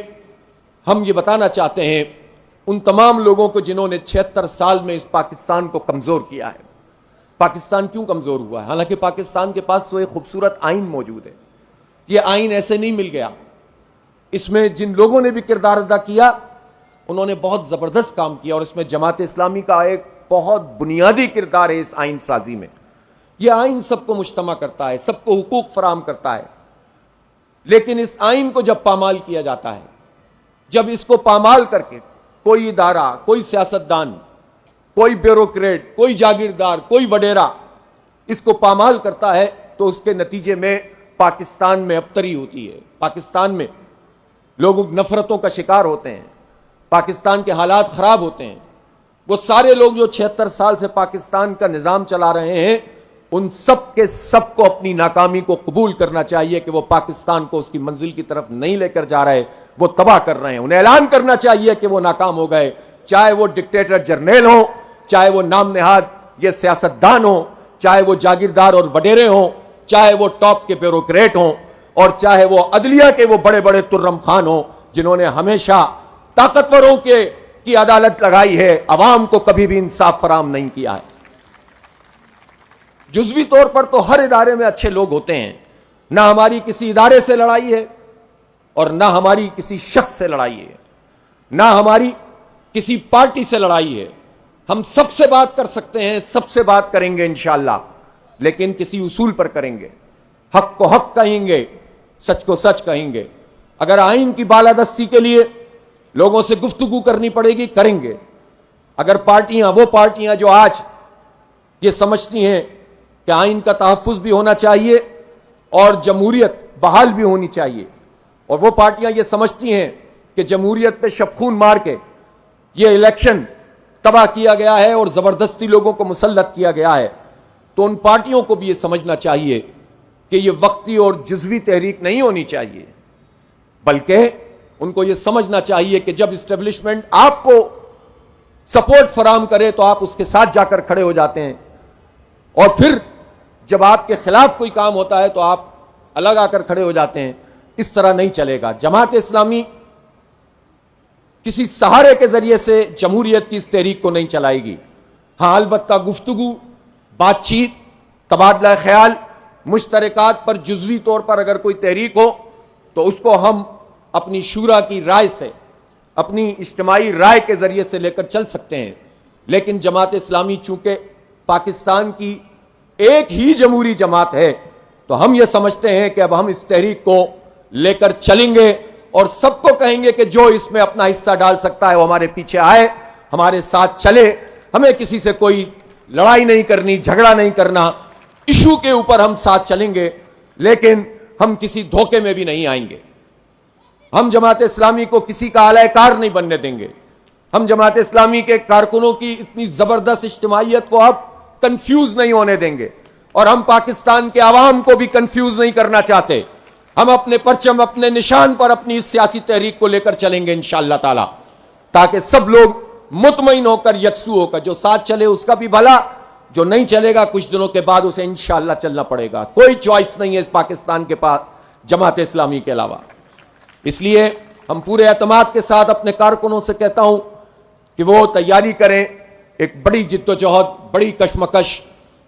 ہم یہ بتانا چاہتے ہیں ان تمام لوگوں کو جنہوں نے 76 سال میں اس پاکستان کو کمزور کیا ہے. پاکستان کیوں کمزور ہوا ہے؟ حالانکہ پاکستان کے پاس تو ایک خوبصورت آئین موجود ہے. یہ آئین ایسے نہیں مل گیا. اس میں جن لوگوں نے بھی کردار ادا کیا انہوں نے بہت زبردست کام کیا اور اس میں جماعت اسلامی کا ایک بہت بنیادی کردار ہے اس آئین سازی میں. یہ آئین سب کو مجتمع کرتا ہے، سب کو حقوق فراہم کرتا ہے، لیکن اس آئین کو جب پامال کیا جاتا ہے، جب اس کو پامال کر کے کوئی ادارہ، کوئی سیاستدان، کوئی بیوروکریٹ، کوئی جاگیردار، کوئی وڈیرا اس کو پامال کرتا ہے تو اس کے نتیجے میں پاکستان میں ابتری ہوتی ہے. پاکستان میں لوگ نفرتوں کا شکار ہوتے ہیں، پاکستان کے حالات خراب ہوتے ہیں. وہ سارے لوگ جو 76 سال سے پاکستان کا نظام چلا رہے ہیں، ان سب کے سب کو اپنی ناکامی کو قبول کرنا چاہیے کہ وہ پاکستان کو اس کی منزل کی طرف نہیں لے کر جا رہے، وہ تباہ کر رہے ہیں. انہیں اعلان کرنا چاہیے کہ وہ ناکام ہو گئے، چاہے وہ ڈکٹیٹر جرنیل ہوں، چاہے وہ نام نہاد یہ سیاستدان ہوں، چاہے وہ جاگیردار اور وڈیرے ہوں، چاہے وہ ٹاپ کے بیوروکریٹ ہوں، اور چاہے وہ عدلیہ کے وہ بڑے بڑے ترم خان ہوں جنہوں نے ہمیشہ طاقتوروں کی عدالت لگائی ہے، عوام کو کبھی بھی انصاف فراہم نہیں کیا ہے. جزوی طور پر تو ہر ادارے میں اچھے لوگ ہوتے ہیں، نہ ہماری کسی ادارے سے لڑائی ہے اور نہ ہماری کسی شخص سے لڑائی ہے، نہ ہماری کسی پارٹی سے لڑائی ہے. ہم سب سے بات کر سکتے ہیں، سب سے بات کریں گے انشاءاللہ، لیکن کسی اصول پر کریں گے. حق کو حق کہیں گے، سچ کو سچ کہیں گے. اگر آئین کی بالادستی کے لیے لوگوں سے گفتگو کرنی پڑے گی، کریں گے. اگر وہ پارٹیاں جو آج یہ سمجھتی ہیں کہ آئین کا تحفظ بھی ہونا چاہیے اور جمہوریت بحال بھی ہونی چاہیے، اور وہ پارٹیاں یہ سمجھتی ہیں کہ جمہوریت پہ شبخون مار کے یہ الیکشن تباہ کیا گیا ہے اور زبردستی لوگوں کو مسلط کیا گیا ہے، تو ان پارٹیوں کو بھی یہ سمجھنا چاہیے کہ یہ وقتی اور جزوی تحریک نہیں ہونی چاہیے، بلکہ ان کو یہ سمجھنا چاہیے کہ جب اسٹیبلشمنٹ آپ کو سپورٹ فراہم کرے تو آپ اس کے ساتھ جا کر کھڑے ہو جاتے ہیں، اور پھر جب آپ کے خلاف کوئی کام ہوتا ہے تو آپ الگ آ کر کھڑے ہو جاتے ہیں. اس طرح نہیں چلے گا. جماعت اسلامی کسی سہارے کے ذریعے سے جمہوریت کی اس تحریک کو نہیں چلائے گی. ہاں البتہ گفتگو، بات چیت، تبادلہ خیال، مشترکات پر جزوی طور پر اگر کوئی تحریک ہو تو اس کو ہم اپنی شورا کی رائے سے، اپنی اجتماعی رائے کے ذریعے سے لے کر چل سکتے ہیں. لیکن جماعت اسلامی چونکہ پاکستان کی ایک ہی جمہوری جماعت ہے، تو ہم یہ سمجھتے ہیں کہ اب ہم اس تحریک کو لے کر چلیں گے اور سب کو کہیں گے کہ جو اس میں اپنا حصہ ڈال سکتا ہے وہ ہمارے پیچھے آئے، ہمارے ساتھ چلے. ہمیں کسی سے کوئی لڑائی نہیں کرنی، جھگڑا نہیں کرنا. ایشو کے اوپر ہم ساتھ چلیں گے، لیکن ہم کسی دھوکے میں بھی نہیں آئیں گے. ہم جماعت اسلامی کو کسی کا اعلی کار نہیں بننے دیں گے. ہم جماعت اسلامی کے کارکنوں کی اتنی زبردست اجتماعیت کو اب کنفیوز نہیں ہونے دیں گے، اور ہم پاکستان کے عوام کو بھی کنفیوز نہیں کرنا چاہتے. ہم اپنے پرچم، اپنے نشان پر اپنی اس سیاسی تحریک کو لے کر چلیں گے انشاءاللہ تعالی، تاکہ سب لوگ مطمئن ہو کر، یکسو ہو کر، جو ساتھ چلے اس کا بھی بھلا، جو نہیں چلے گا کچھ دنوں کے بعد اسے انشاءاللہ چلنا پڑے گا. کوئی چوائس نہیں ہے اس پاکستان کے پاس جماعت اسلامی کے علاوہ. اس لیے ہم پورے اعتماد کے ساتھ اپنے کارکنوں سے کہتا ہوں کہ وہ تیاری کریں ایک بڑی جد و جہد، بڑی کشمکش،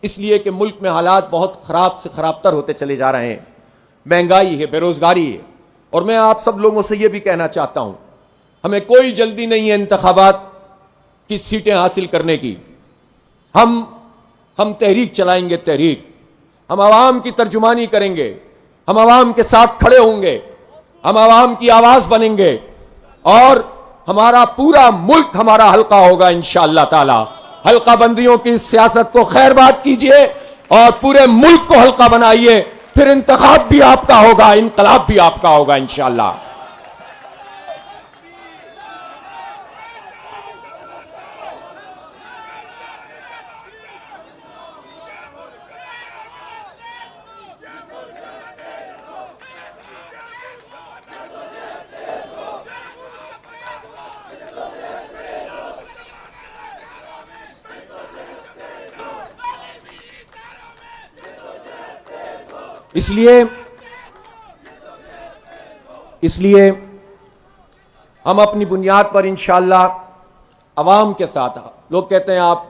اس لیے کہ ملک میں حالات بہت خراب سے خراب تر ہوتے چلے جا رہے ہیں. مہنگائی ہے، بے روزگاری ہے، اور میں آپ سب لوگوں سے یہ بھی کہنا چاہتا ہوں ہمیں کوئی جلدی نہیں ہے انتخابات کی سیٹیں حاصل کرنے کی. ہم تحریک چلائیں گے. تحریک ہم عوام کی ترجمانی کریں گے، ہم عوام کے ساتھ کھڑے ہوں گے، ہم عوام کی آواز بنیں گے، اور ہمارا پورا ملک ہمارا حلقہ ہوگا انشاءاللہ تعالی. حلقہ بندیوں کی سیاست کو خیر بات کیجئے اور پورے ملک کو حلقہ بنائیے، پھر انتخاب بھی آپ کا ہوگا، انقلاب بھی آپ کا ہوگا انشاءاللہ. اس لیے ہم اپنی بنیاد پر انشاءاللہ عوام کے ساتھ، لوگ کہتے ہیں آپ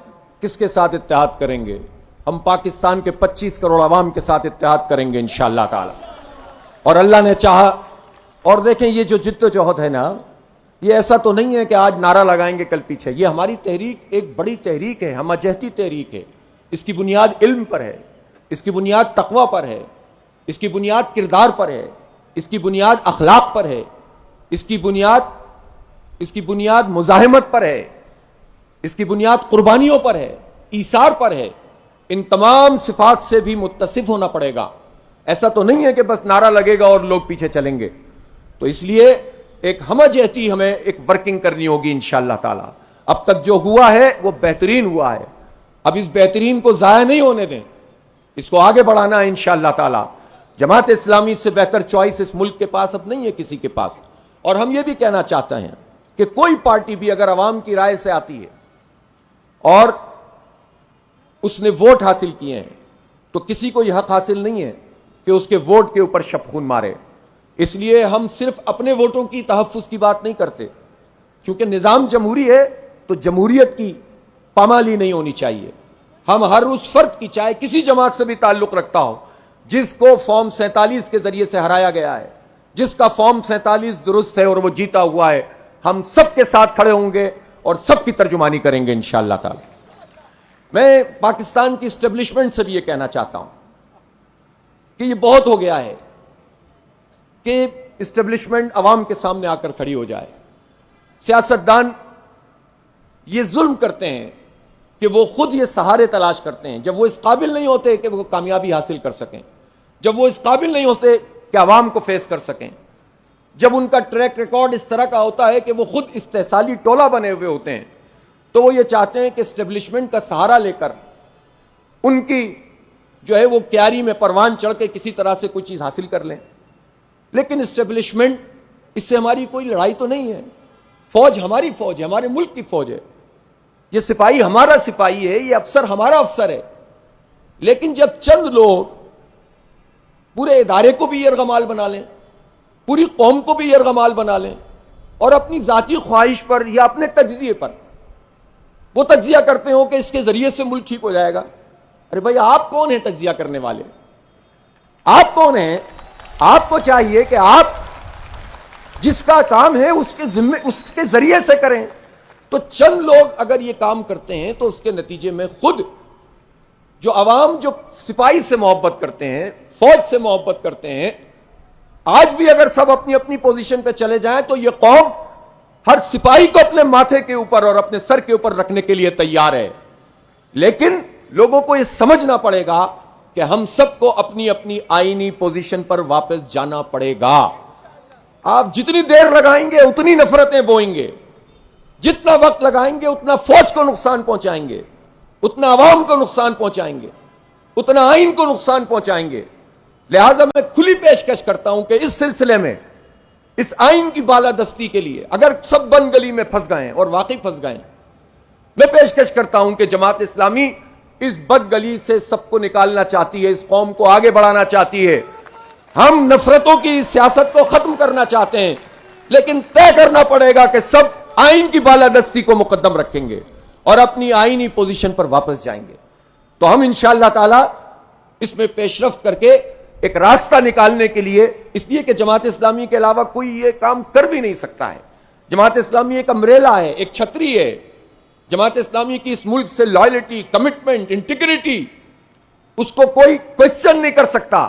کس کے ساتھ اتحاد کریں گے؟ ہم پاکستان کے 25 کروڑ عوام کے ساتھ اتحاد کریں گے انشاءاللہ تعالی. اور اللہ نے چاہا. اور دیکھیں یہ جو جد و جہد ہے نا، یہ ایسا تو نہیں ہے کہ آج نعرہ لگائیں گے کل پیچھے. یہ ہماری تحریک ایک بڑی تحریک ہے، ہمہ جہتی تحریک ہے. اس کی بنیاد علم پر ہے، اس کی بنیاد تقوی پر ہے، اس کی بنیاد کردار پر ہے، اس کی بنیاد اخلاق پر ہے، اس کی بنیاد مزاحمت پر ہے، اس کی بنیاد قربانیوں پر ہے، ایثار پر ہے. ان تمام صفات سے بھی متصف ہونا پڑے گا. ایسا تو نہیں ہے کہ بس نعرہ لگے گا اور لوگ پیچھے چلیں گے. تو اس لیے ایک ہمہ جہتی ہمیں ایک ورکنگ کرنی ہوگی انشاءاللہ تعالی. اب تک جو ہوا ہے وہ بہترین ہوا ہے. اب اس بہترین کو ضائع نہیں ہونے دیں, اس کو آگے بڑھانا ہے انشاءاللہ تعالی. جماعت اسلامی سے بہتر چوائس اس ملک کے پاس اب نہیں ہے کسی کے پاس. اور ہم یہ بھی کہنا چاہتے ہیں کہ کوئی پارٹی بھی اگر عوام کی رائے سے آتی ہے اور اس نے ووٹ حاصل کیے ہیں تو کسی کو یہ حق حاصل نہیں ہے کہ اس کے ووٹ کے اوپر شبخون مارے. اس لیے ہم صرف اپنے ووٹوں کی تحفظ کی بات نہیں کرتے, چونکہ نظام جمہوری ہے تو جمہوریت کی پامالی نہیں ہونی چاہیے. ہم ہر اس فرد کی, چاہے کسی جماعت سے بھی تعلق رکھتا ہو, جس کو فارم 47 کے ذریعے سے ہرایا گیا ہے, جس کا فارم 47 درست ہے اور وہ جیتا ہوا ہے, ہم سب کے ساتھ کھڑے ہوں گے اور سب کی ترجمانی کریں گے انشاءاللہ تعالی. میں پاکستان کی اسٹیبلشمنٹ سے بھی یہ کہنا چاہتا ہوں کہ یہ بہت ہو گیا ہے کہ اسٹیبلشمنٹ عوام کے سامنے آ کر کھڑی ہو جائے. سیاستدان یہ ظلم کرتے ہیں کہ وہ خود یہ سہارے تلاش کرتے ہیں جب وہ اس قابل نہیں ہوتے کہ وہ کامیابی حاصل کر سکیں, جب وہ اس قابل نہیں ہوتے کہ عوام کو فیس کر سکیں, جب ان کا ٹریک ریکارڈ اس طرح کا ہوتا ہے کہ وہ خود استحصالی ٹولہ بنے ہوئے ہوتے ہیں, تو وہ یہ چاہتے ہیں کہ اسٹیبلشمنٹ کا سہارا لے کر ان کی جو ہے وہ کیاری میں پروان چڑھ کے کسی طرح سے کوئی چیز حاصل کر لیں. لیکن اسٹیبلشمنٹ, اس سے ہماری کوئی لڑائی تو نہیں ہے. فوج ہماری فوج ہے, ہمارے ملک کی فوج ہے, یہ سپاہی ہمارا سپاہی ہے, یہ افسر ہمارا افسر ہے. لیکن جب چند لوگ پورے ادارے کو بھی یرغمال بنا لیں, پوری قوم کو بھی یرغمال بنا لیں اور اپنی ذاتی خواہش پر یا اپنے تجزیے پر وہ تجزیہ کرتے ہو کہ اس کے ذریعے سے ملک ٹھیک ہو جائے گا. ارے بھائی آپ کون ہیں تجزیہ کرنے والے؟ آپ کون ہیں؟ آپ کو چاہیے کہ آپ جس کا کام ہے اس کے ذریعے سے کریں. تو چند لوگ اگر یہ کام کرتے ہیں تو اس کے نتیجے میں خود جو عوام جو سپاہی سے محبت کرتے ہیں, فوج سے محبت کرتے ہیں, آج بھی اگر سب اپنی اپنی پوزیشن پہ چلے جائیں تو یہ قوم ہر سپاہی کو اپنے ماتھے کے اوپر اور اپنے سر کے اوپر رکھنے کے لیے تیار ہے. لیکن لوگوں کو یہ سمجھنا پڑے گا کہ ہم سب کو اپنی اپنی آئینی پوزیشن پر واپس جانا پڑے گا. آپ جتنی دیر لگائیں گے اتنی نفرتیں بوئیں گے, جتنا وقت لگائیں گے اتنا فوج کو نقصان پہنچائیں گے, اتنا عوام کو نقصان پہنچائیں گے, اتنا آئین کو نقصان پہنچائیں گے. لہذا میں کھلی پیشکش کرتا ہوں کہ اس سلسلے میں اس آئین کی بالادستی کے لیے اگر سب بند گلی میں پھنس گئے اور واقعی پھنس گئے, میں پیشکش کرتا ہوں کہ جماعت اسلامی اس بد گلی سے سب کو نکالنا چاہتی ہے, اس قوم کو آگے بڑھانا چاہتی ہے. ہم نفرتوں کی سیاست کو ختم کرنا چاہتے ہیں, لیکن طے کرنا پڑے گا کہ سب آئین کی بالادستی کو مقدم رکھیں گے اور اپنی آئینی پوزیشن پر واپس جائیں گے. تو ہم انشاءاللہ تعالی اس میں پیش رفت کر کے ایک راستہ نکالنے کے لیے, اس لیے کہ جماعت اسلامی کے علاوہ کوئی یہ کام کر بھی نہیں سکتا ہے. جماعت اسلامی ایک امبریلا ہے, ایک چھتری ہے. جماعت اسلامی کی اس ملک سے لائلٹی, کمٹمنٹ, انٹیگریٹی, اس کو کوئی کوشچن نہیں کر سکتا.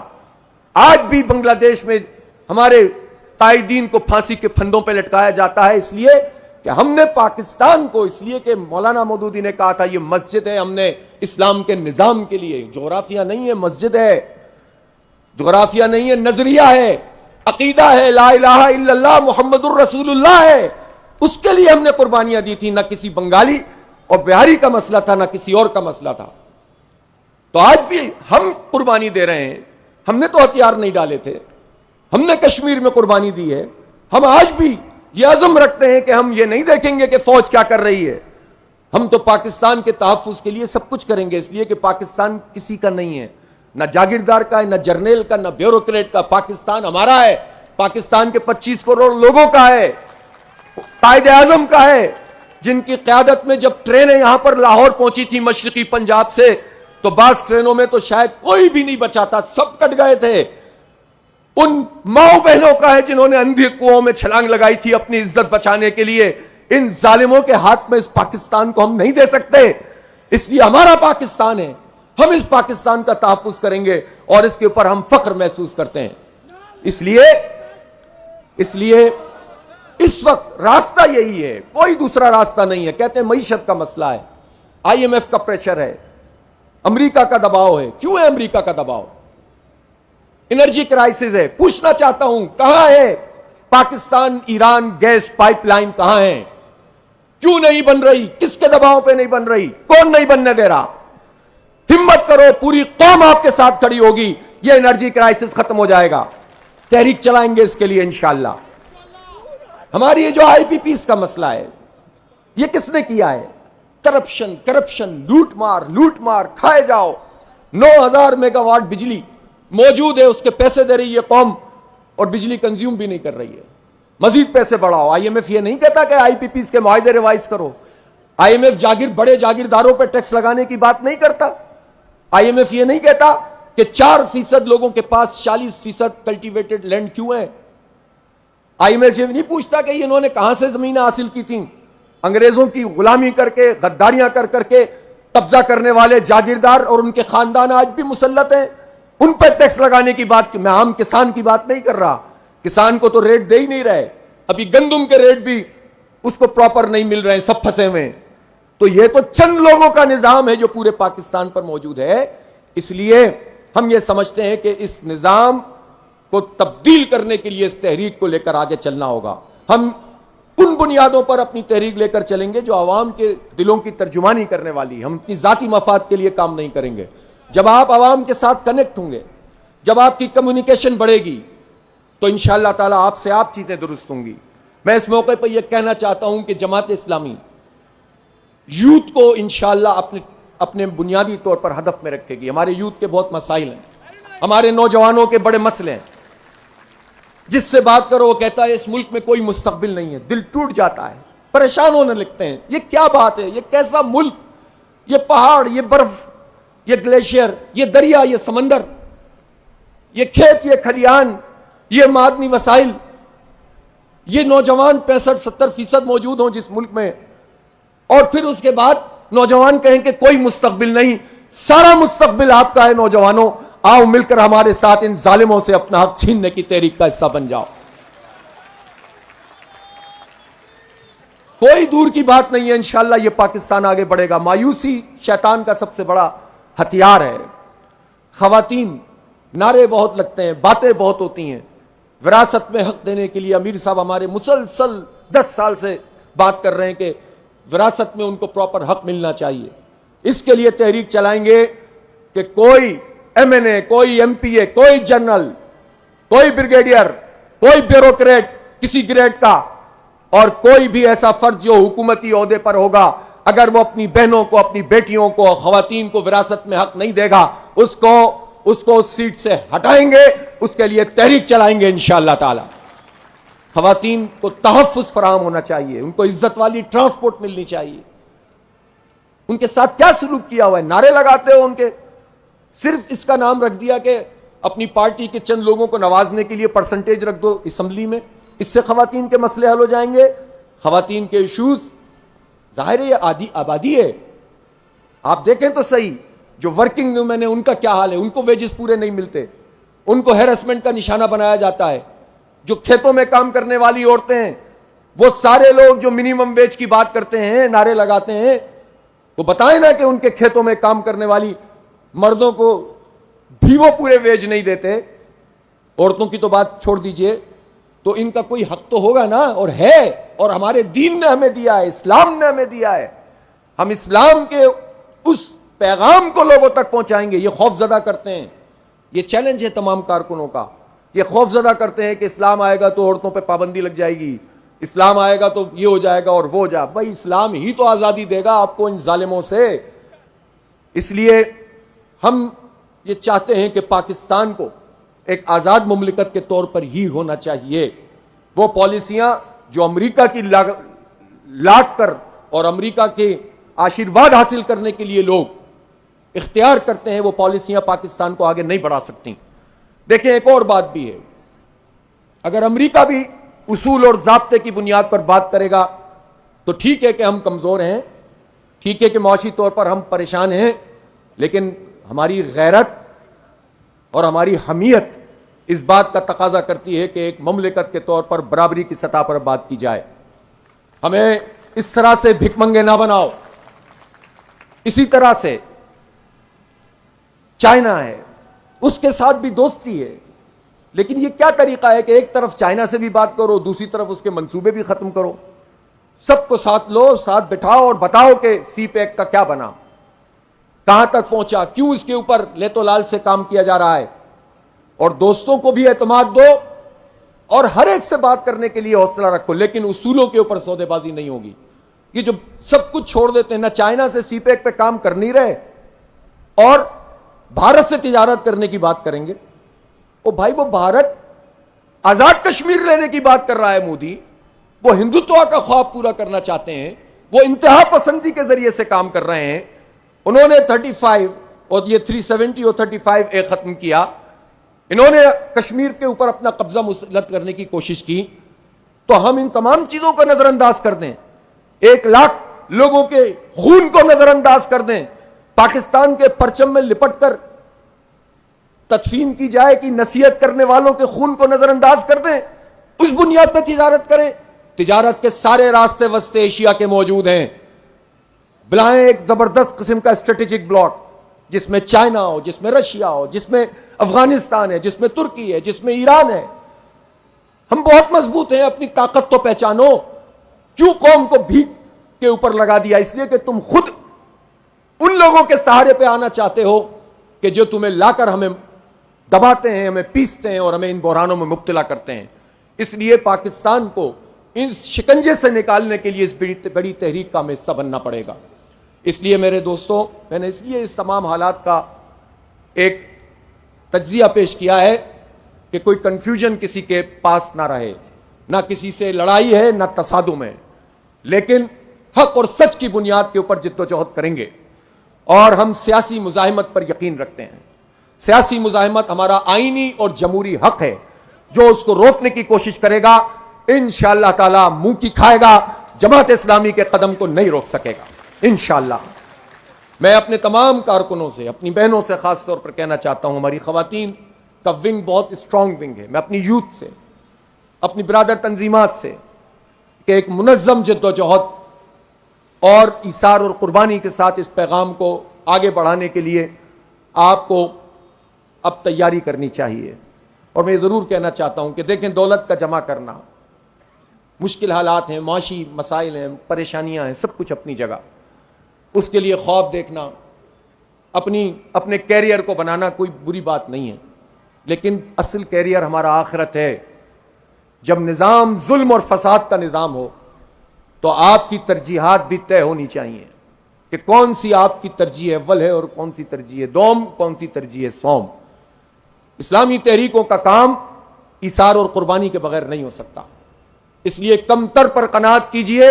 آج بھی بنگلہ دیش میں ہمارے قائدین کو پھانسی کے پھندوں پہ لٹکایا جاتا ہے اس لیے کہ ہم نے پاکستان کو, اس لیے کہ مولانا مودودی نے کہا تھا یہ مسجد ہے, ہم نے اسلام کے نظام کے لیے, جغرافیہ نہیں ہے, مسجد ہے, جغرافیہ نہیں ہے, نظریہ ہے, عقیدہ ہے, لا الہ الا اللہ محمد الرسول اللہ ہے, اس کے لیے ہم نے قربانیاں دی تھی. نہ کسی بنگالی اور بہاری کا مسئلہ تھا, نہ کسی اور کا مسئلہ تھا. تو آج بھی ہم قربانی دے رہے ہیں. ہم نے تو ہتھیار نہیں ڈالے تھے, ہم نے کشمیر میں قربانی دی ہے. ہم آج بھی یہ عزم رکھتے ہیں کہ ہم یہ نہیں دیکھیں گے کہ فوج کیا کر رہی ہے, ہم تو پاکستان کے تحفظ کے لیے سب کچھ کریں گے. اس لیے کہ پاکستان کسی کا نہیں ہے, نہ جاگیردار کا ہے, نہ جرنیل کا, نہ بیوروکریٹ کا. پاکستان ہمارا ہے, پاکستان کے 25 کروڑ لوگوں کا ہے, قائد اعظم کا ہے, جن کی قیادت میں جب ٹرینیں یہاں پر لاہور پہنچی تھی مشرقی پنجاب سے تو بعض ٹرینوں میں تو شاید کوئی بھی نہیں بچا تھا, سب کٹ گئے تھے. ان ماؤں بہنوں کا ہے جنہوں نے اندھی کنووں میں چھلانگ لگائی تھی اپنی عزت بچانے کے لیے. ان ظالموں کے ہاتھ میں اس پاکستان کو ہم نہیں دے سکتے. اس لیے ہمارا پاکستان ہے, ہم اس پاکستان کا تحفظ کریں گے اور اس کے اوپر ہم فخر محسوس کرتے ہیں. اس لیے اس وقت راستہ یہی ہے, کوئی دوسرا راستہ نہیں ہے. کہتے ہیں معیشت کا مسئلہ ہے, IMF کا پریشر ہے, امریکہ کا دباؤ ہے. کیوں ہے امریکہ کا دباؤ؟ انرجی کرائسس ہے. پوچھنا چاہتا ہوں کہاں ہے Pakistan Iran gas pipeline, کہاں ہے؟ کیوں نہیں بن رہی؟ کس کے دباؤ پہ نہیں بن رہی؟ کون نہیں بننے دے رہا؟ ہمت کرو، پوری قوم آپ کے ساتھ کھڑی ہوگی، یہ انرجی کرائسس ختم ہو جائے گا۔ تحریک چلائیں گے اس کے لیے انشاءاللہ۔ ہماری یہ جو آئی پی پیز کا مسئلہ ہے، یہ کس نے کیا ہے؟ کرپشن، لوٹ مار، کھائے جاؤ۔ 9000 میگا واٹ بجلی موجود ہے، اس کے پیسے دے رہی ہے قوم اور بجلی کنزیوم بھی نہیں کر رہی ہے۔ مزید پیسے بڑھاؤ۔ آئی ایم ایف یہ نہیں کہتا کہ آئی پی پیز کے معاہدے ریوائز کرو۔ آئی ایم ایف بڑے جاگیرداروں پہ ٹیکس لگانے کی بات نہیں کرتا۔ آئی ایم ایف یہ نہیں کہتا کہ 4% لوگوں کے پاس 40% کلٹیویٹڈ لینڈ کیوں ہے۔ آئی ایم ایف یہ نہیں پوچھتا کہ انہوں نے کہاں سے زمینیں حاصل کی تھیں۔ انگریزوں کی غلامی کر کے، غداریاں کر کے قبضہ کرنے والے جاگیردار اور ان کے خاندان آج بھی مسلط ہیں، ان پہ ٹیکس لگانے کی بات۔ میں عام کسان کی بات نہیں کر رہا، کسان کو تو ریٹ دے ہی نہیں رہے، ابھی گندم کے ریٹ بھی اس کو پراپر نہیں مل رہے ہیں، سب پھنسے ہوئے ہیں۔ تو یہ تو چند لوگوں کا نظام ہے جو پورے پاکستان پر موجود ہے۔ اس لیے ہم یہ سمجھتے ہیں کہ اس نظام کو تبدیل کرنے کے لیے اس تحریک کو لے کر آگے چلنا ہوگا۔ ہم ان بنیادوں پر اپنی تحریک لے کر چلیں گے جو عوام کے دلوں کی ترجمانی کرنے والی۔ ہم اپنی ذاتی مفاد کے لیے کام نہیں کریں گے۔ جب آپ عوام کے ساتھ کنیکٹ ہوں گے، جب آپ کی کمیونیکیشن بڑھے گی، تو انشاءاللہ تعالی آپ سے آپ چیزیں درست ہوں گی۔ میں اس موقع پر یہ کہنا چاہتا ہوں کہ جماعت اسلامی یوتھ کو انشاءاللہ اپنے بنیادی طور پر ہدف میں رکھے گی۔ ہمارے یوتھ کے بہت مسائل ہیں، ہمارے نوجوانوں کے بڑے مسئلے ہیں۔ جس سے بات کرو وہ کہتا ہے اس ملک میں کوئی مستقبل نہیں ہے، دل ٹوٹ جاتا ہے، پریشان ہونے لگتے ہیں۔ یہ کیا بات ہے؟ یہ کیسا ملک؟ یہ پہاڑ، یہ برف، یہ گلیشیئر، یہ دریا، یہ سمندر، یہ کھیت، یہ کھلیان، یہ معدنی وسائل، یہ نوجوان 65-70% موجود ہوں جس ملک میں، اور پھر اس کے بعد نوجوان کہیں کہ کوئی مستقبل نہیں۔ سارا مستقبل آپ کا ہے نوجوانوں، آؤ مل کر ہمارے ساتھ ان ظالموں سے اپنا حق چھیننے کی تحریک کا حصہ بن جاؤ۔ کوئی دور کی بات نہیں ہے، انشاءاللہ یہ پاکستان آگے بڑھے گا۔ مایوسی شیطان کا سب سے بڑا ہتھیار ہے۔ خواتین، نعرے بہت لگتے ہیں، باتیں بہت ہوتی ہیں۔ وراثت میں حق دینے کے لیے امیر صاحب ہمارے مسلسل 10 سال سے بات کر رہے ہیں کہ وراثت میں ان کو پراپر حق ملنا چاہیے۔ اس کے لیے تحریک چلائیں گے کہ کوئی ایم این اے، کوئی ایم پی اے، کوئی جنرل، کوئی بریگیڈیئر، کوئی بیوروکریٹ کسی گریڈ کا، اور کوئی بھی ایسا فرد جو حکومتی عہدے پر ہوگا، اگر وہ اپنی بہنوں کو، اپنی بیٹیوں کو، خواتین کو وراثت میں حق نہیں دے گا، اس کو اس سیٹ سے ہٹائیں گے۔ اس کے لیے تحریک چلائیں گے انشاءاللہ تعالی۔ خواتین کو تحفظ فراہم ہونا چاہیے، ان کو عزت والی ٹرانسپورٹ ملنی چاہیے۔ ان کے ساتھ کیا سلوک کیا ہوا ہے؟ نعرے لگاتے ہو ان کے، صرف اس کا نام رکھ دیا کہ اپنی پارٹی کے چند لوگوں کو نوازنے کے لیے پرسنٹیج رکھ دو اسمبلی میں، اس سے خواتین کے مسئلے حل ہو جائیں گے۔ خواتین کے ایشوز، ظاہر ہے یہ آبادی ہے، آپ دیکھیں تو صحیح، جو ورکنگ ویمن ہیں ان کا کیا حال ہے؟ ان کو ویجز پورے نہیں ملتے، ان کو ہیرسمنٹ کا نشانہ بنایا جاتا ہے۔ جو کھیتوں میں کام کرنے والی عورتیں ہیں، وہ سارے لوگ جو منیمم ویج کی بات کرتے ہیں، نعرے لگاتے ہیں، وہ بتائیں نا کہ ان کے کھیتوں میں کام کرنے والی مردوں کو بھی وہ پورے ویج نہیں دیتے۔ عورتوں کی تو بات چھوڑ دیجئے، تو ان کا کوئی حق تو ہوگا نا، اور ہے، اور ہمارے دین نے ہمیں دیا ہے، اسلام نے ہمیں دیا ہے۔ ہم اسلام کے اس پیغام کو لوگوں تک پہنچائیں گے۔ یہ خوف زدہ کرتے ہیں، یہ چیلنج ہے تمام کارکنوں کا، یہ خوف زدہ کرتے ہیں کہ اسلام آئے گا تو عورتوں پہ پابندی لگ جائے گی، اسلام آئے گا تو یہ ہو جائے گا اور وہ ہو جائے۔ بھائی اسلام ہی تو آزادی دے گا آپ کو ان ظالموں سے۔ اس لیے ہم یہ چاہتے ہیں کہ پاکستان کو ایک آزاد مملکت کے طور پر ہی ہونا چاہیے۔ وہ پالیسیاں جو امریکہ کی لاٹ کر اور امریکہ کے آشیرواد حاصل کرنے کے لیے لوگ اختیار کرتے ہیں، وہ پالیسیاں پاکستان کو آگے نہیں بڑھا سکتی۔ دیکھیں ایک اور بات بھی ہے، اگر امریکہ بھی اصول اور ضابطے کی بنیاد پر بات کرے گا تو ٹھیک ہے کہ ہم کمزور ہیں، ٹھیک ہے کہ معاشی طور پر ہم پریشان ہیں، لیکن ہماری غیرت اور ہماری حمیت اس بات کا تقاضا کرتی ہے کہ ایک مملکت کے طور پر برابری کی سطح پر بات کی جائے۔ ہمیں اس طرح سے بھک منگے نہ بناؤ۔ اسی طرح سے چائنا ہے، اس کے ساتھ بھی دوستی ہے، لیکن یہ کیا طریقہ ہے کہ ایک طرف چائنا سے بھی بات کرو، دوسری طرف اس کے منصوبے بھی ختم کرو؟ سب کو ساتھ لو, ساتھ بٹھاؤ اور بتاؤ کہ سی پیک کا کیا بنا, کہاں تک پہنچا, کیوں اس کے اوپر لیتو لال سے کام کیا جا رہا ہے. اور دوستوں کو بھی اعتماد دو اور ہر ایک سے بات کرنے کے لیے حوصلہ رکھو, لیکن اصولوں کے اوپر سودے بازی نہیں ہوگی. یہ جو سب کچھ چھوڑ دیتے ہیں, نہ چائنا سے سی پیک پہ کام کر نہیں رہے اور بھارت سے تجارت کرنے کی بات کریں گے. او بھائی, وہ بھارت آزاد کشمیر لینے کی بات کر رہا ہے مودی, وہ ہندوتوا کا خواب پورا کرنا چاہتے ہیں, وہ انتہا پسندی کے ذریعے سے کام کر رہے ہیں. انہوں نے 35 اور یہ 370 اور 35 ایک ختم کیا, انہوں نے کشمیر کے اوپر اپنا قبضہ مسلط کرنے کی کوشش کی. تو ہم ان تمام چیزوں کو نظر انداز کر دیں, 1 لاکھ لوگوں کے خون کو نظر انداز کر دیں, پاکستان کے پرچم میں لپٹ کر تدفین کی جائے کہ نصیحت کرنے والوں کے خون کو نظر انداز کر دیں, اس بنیاد پہ تجارت کریں. تجارت کے سارے راستے وسط ایشیا کے موجود ہیں. بلائیں ایک زبردست قسم کا اسٹریٹجک بلاک جس میں چائنا ہو, جس میں رشیا ہو, جس میں افغانستان ہے, جس میں ترکی ہے, جس میں ایران ہے. ہم بہت مضبوط ہیں, اپنی طاقت تو پہچانو. کیوں قوم کو بھیک کے اوپر لگا دیا؟ اس لیے کہ تم خود ان لوگوں کے سہارے پہ آنا چاہتے ہو کہ جو تمہیں لا کر ہمیں دباتے ہیں, ہمیں پیستے ہیں اور ہمیں ان بحرانوں میں مبتلا کرتے ہیں. اس لیے پاکستان کو ان شکنجے سے نکالنے کے لیے اس بڑی تحریک کا ہمیں حصہ بننا پڑے گا. اس لیے میرے دوستوں, میں نے اس لیے اس تمام حالات کا ایک تجزیہ پیش کیا ہے کہ کوئی کنفیوژن کسی کے پاس نہ رہے. نہ کسی سے لڑائی ہے, نہ تصادم ہے, لیکن حق اور سچ کی بنیاد کے اوپر جد و جہد کریں گے. اور ہم سیاسی مزاحمت پر یقین رکھتے ہیں. سیاسی مزاحمت ہمارا آئینی اور جمہوری حق ہے. جو اس کو روکنے کی کوشش کرے گا انشاءاللہ تعالی منہ کی کھائے گا, جماعت اسلامی کے قدم کو نہیں روک سکے گا انشاءاللہ. میں اپنے تمام کارکنوں سے, اپنی بہنوں سے خاص طور پر کہنا چاہتا ہوں, ہماری خواتین کا ونگ بہت اسٹرانگ ونگ ہے. میں اپنی یوتھ سے, اپنی برادر تنظیمات سے کہ ایک منظم جد و جہد اور ایثار اور قربانی کے ساتھ اس پیغام کو آگے بڑھانے کے لیے آپ کو اب تیاری کرنی چاہیے. اور میں یہ ضرور کہنا چاہتا ہوں کہ دیکھیں, دولت کا جمع کرنا, مشکل حالات ہیں, معاشی مسائل ہیں, پریشانیاں ہیں, سب کچھ اپنی جگہ. اس کے لیے خواب دیکھنا, اپنے کیریئر کو بنانا کوئی بری بات نہیں ہے, لیکن اصل کیریئر ہمارا آخرت ہے. جب نظام ظلم اور فساد کا نظام ہو تو آپ کی ترجیحات بھی طے ہونی چاہیے کہ کون سی آپ کی ترجیح اول ہے اور کون سی ترجیح دوم, کون سی ترجیح سوم. اسلامی تحریکوں کا کام ایثار اور قربانی کے بغیر نہیں ہو سکتا. اس لیے کم تر پر قناعت کیجئے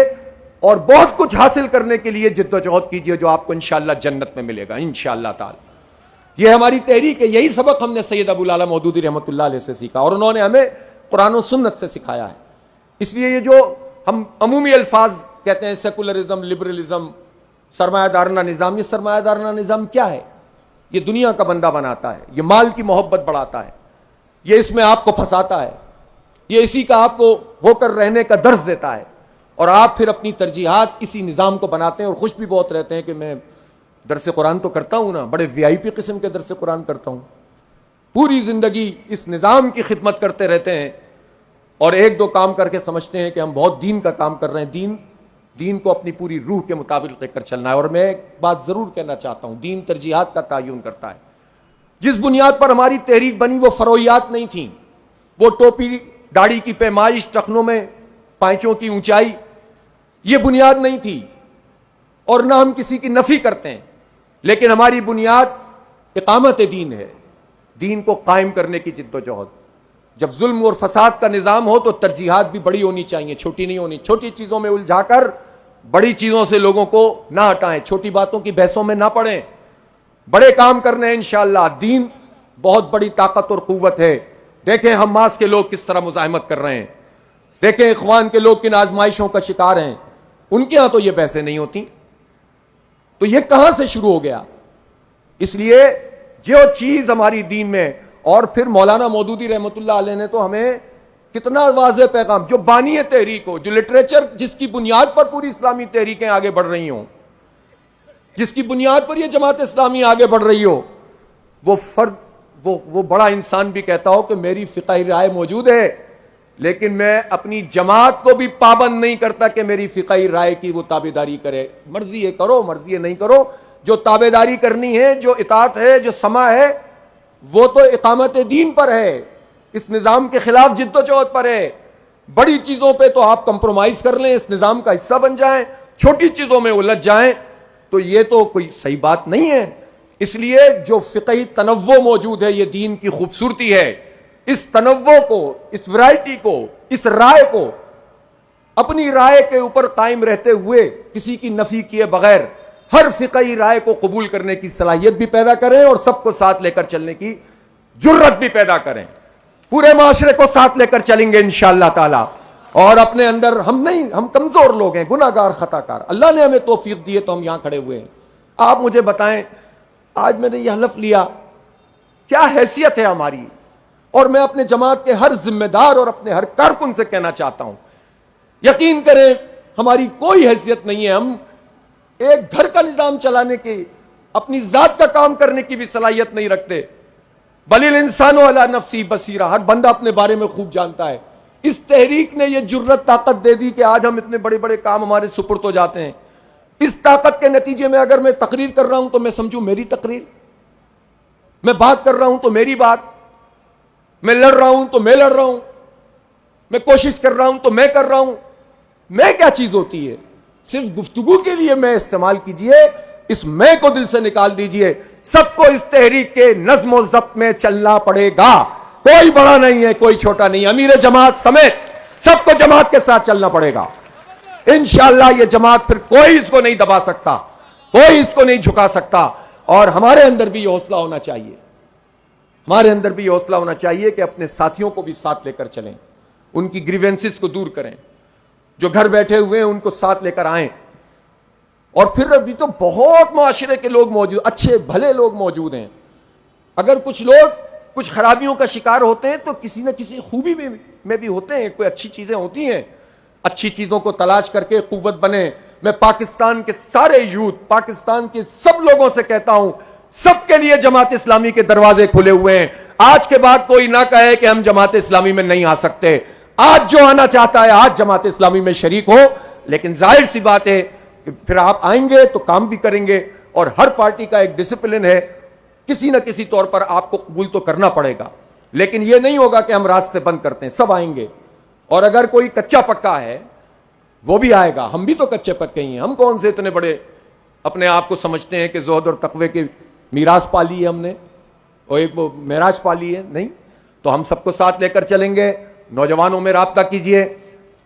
اور بہت کچھ حاصل کرنے کے لیے جد و جہد کیجئے, جو آپ کو انشاءاللہ جنت میں ملے گا انشاءاللہ تعالی. یہ ہماری تحریک ہے. یہی سبق ہم نے سید ابو العلا مودودی رحمۃ اللہ علیہ سے سیکھا اور انہوں نے ہمیں قرآن و سنت سے سکھایا ہے. اس لیے یہ جو ہم عمومی الفاظ کہتے ہیں, سیکولرزم, لبرلزم, سرمایہ دارانہ نظام, یہ سرمایہ دارانہ نظام کیا ہے؟ یہ دنیا کا بندہ بناتا ہے, یہ مال کی محبت بڑھاتا ہے, یہ اس میں آپ کو پھنساتا ہے, یہ اسی کا آپ کو ہو کر رہنے کا درس دیتا ہے, اور آپ پھر اپنی ترجیحات اسی نظام کو بناتے ہیں اور خوش بھی بہت رہتے ہیں کہ میں درس قرآن تو کرتا ہوں نا, بڑے وی آئی پی قسم کے درس قرآن کرتا ہوں, پوری زندگی اس نظام کی خدمت کرتے رہتے ہیں اور ایک دو کام کر کے سمجھتے ہیں کہ ہم بہت دین کا کام کر رہے ہیں. دین کو اپنی پوری روح کے مطابق لے کر چلنا ہے. اور میں ایک بات ضرور کہنا چاہتا ہوں, دین ترجیحات کا تعین کرتا ہے. جس بنیاد پر ہماری تحریک بنی وہ فروعیات نہیں تھیں, وہ ٹوپی داڑھی کی پیمائش, ٹخنوں میں پائچوں کی اونچائی, یہ بنیاد نہیں تھی. اور نہ ہم کسی کی نفی کرتے ہیں, لیکن ہماری بنیاد اقامت دین ہے, دین کو قائم کرنے کی جد و جہد. جب ظلم اور فساد کا نظام ہو تو ترجیحات بھی بڑی ہونی چاہیے, چھوٹی نہیں ہونی. چھوٹی چیزوں میں الجھا کر بڑی چیزوں سے لوگوں کو نہ ہٹائیں, چھوٹی باتوں کی بحثوں میں نہ پڑیں, بڑے کام کرنے ہیں انشاءاللہ. دین بہت بڑی طاقت اور قوت ہے. دیکھیں حماس کے لوگ کس طرح مزاحمت کر رہے ہیں, دیکھیں اخوان کے لوگ کن آزمائشوں کا شکار ہیں. ان کے ہاں تو یہ بحثیں نہیں ہوتی, تو یہ کہاں سے شروع ہو گیا؟ اس لیے جو چیز ہماری دین میں, اور پھر مولانا مودودی رحمۃ اللہ علیہ نے تو ہمیں کتنا واضح پیغام, جو بانی تحریک ہو, جو لٹریچر جس کی بنیاد پر پوری اسلامی تحریکیں آگے بڑھ رہی ہوں, جس کی بنیاد پر یہ جماعت اسلامی آگے بڑھ رہی ہو, وہ فرد, وہ بڑا انسان بھی کہتا ہو کہ میری فقہی رائے موجود ہے, لیکن میں اپنی جماعت کو بھی پابند نہیں کرتا کہ میری فقہی رائے کی وہ تابعداری کرے. مرضی ہے کرو, مرضی ہے نہیں کرو. جو تابعداری کرنی ہے, جو اطاعت ہے, جو سماع ہے, وہ تو اقامت دین پر ہے, اس نظام کے خلاف جد و جہد پر ہے. بڑی چیزوں پہ تو آپ کمپرومائز کر لیں, اس نظام کا حصہ بن جائیں, چھوٹی چیزوں میں الجھ جائیں, تو یہ تو کوئی صحیح بات نہیں ہے. اس لیے جو فقہی تنوع موجود ہے یہ دین کی خوبصورتی ہے. اس تنوع کو, اس ورائٹی کو, اس رائے کو اپنی رائے کے اوپر قائم رہتے ہوئے کسی کی نفی کیے بغیر ہر فقہی رائے کو قبول کرنے کی صلاحیت بھی پیدا کریں اور سب کو ساتھ لے کر چلنے کی جرت بھی پیدا کریں. پورے معاشرے کو ساتھ لے کر چلیں گے انشاءاللہ تعالی. اور اپنے اندر ہم کمزور لوگ ہیں, گناہ گار, خطا کار. اللہ نے ہمیں توفیق دی ہے تو ہم یہاں کھڑے ہوئے ہیں. آپ مجھے بتائیں, آج میں نے یہ حلف لیا, کیا حیثیت ہے ہماری؟ اور میں اپنے جماعت کے ہر ذمہ دار اور اپنے ہر کارکن سے کہنا چاہتا ہوں, یقین کریں ہماری کوئی حیثیت نہیں ہے. ہم ایک گھر کا نظام چلانے کی, اپنی ذات کا کام کرنے کی بھی صلاحیت نہیں رکھتے. بل الانسان علی نفسی بصیرہ, ہر بندہ اپنے بارے میں خوب جانتا ہے. اس تحریک نے یہ جرت طاقت دے دی کہ آج ہم اتنے بڑے بڑے کام ہمارے سپرد ہو جاتے ہیں. اس طاقت کے نتیجے میں اگر میں تقریر کر رہا ہوں تو میں سمجھوں میری تقریر, میں بات کر رہا ہوں تو میری بات, میں لڑ رہا ہوں تو میں لڑ رہا ہوں, میں کوشش کر رہا ہوں تو میں کر رہا ہوں. میں کیا چیز ہوتی ہے؟ صرف گفتگو کے لیے میں استعمال کیجئے, اس میں کو دل سے نکال دیجئے. سب کو اس تحریک کے نظم و ضبط میں چلنا پڑے گا. کوئی بڑا نہیں ہے, کوئی چھوٹا نہیں. امیر جماعت سمیت سب کو جماعت کے ساتھ چلنا پڑے گا. انشاءاللہ یہ جماعت پھر کوئی اس کو نہیں دبا سکتا, کوئی اس کو نہیں جھکا سکتا. اور ہمارے اندر بھی یہ حوصلہ ہونا چاہیے, ہمارے اندر بھی یہ حوصلہ ہونا چاہیے کہ اپنے ساتھیوں کو بھی ساتھ لے کر چلیں, ان کی گریونسز کو دور کریں, جو گھر بیٹھے ہوئے ہیں ان کو ساتھ لے کر آئیں. اور پھر ابھی تو بہت معاشرے کے لوگ موجود, اچھے بھلے لوگ موجود ہیں. اگر کچھ لوگ کچھ خرابیوں کا شکار ہوتے ہیں تو کسی نہ کسی خوبی میں بھی ہوتے ہیں, کوئی اچھی چیزیں ہوتی ہیں. اچھی چیزوں کو تلاش کر کے قوت بنے. میں پاکستان کے سارے یوتھ, پاکستان کے سب لوگوں سے کہتا ہوں, سب کے لیے جماعت اسلامی کے دروازے کھلے ہوئے ہیں. آج کے بعد کوئی نہ کہے کہ ہم جماعت اسلامی میں نہیں آ سکتے. آج جو آنا چاہتا ہے آج جماعت اسلامی میں شریک ہو. لیکن ظاہر سی بات ہے کہ پھر آپ آئیں گے تو کام بھی کریں گے, اور ہر پارٹی کا ایک ڈسپلن ہے, کسی نہ کسی طور پر آپ کو قبول تو کرنا پڑے گا. لیکن یہ نہیں ہوگا کہ ہم راستے بند کرتے ہیں, سب آئیں گے. اور اگر کوئی کچا پکا ہے وہ بھی آئے گا. ہم بھی تو کچے پکے ہی ہیں. ہم کون سے اتنے بڑے اپنے آپ کو سمجھتے ہیں کہ زہد اور تقوی کی میراث پالی ہے ہم نے, اور ایک وہ معراج پالی ہے؟ نہیں. تو ہم سب کو ساتھ لے کر چلیں گے. نوجوانوں میں رابطہ کیجئے.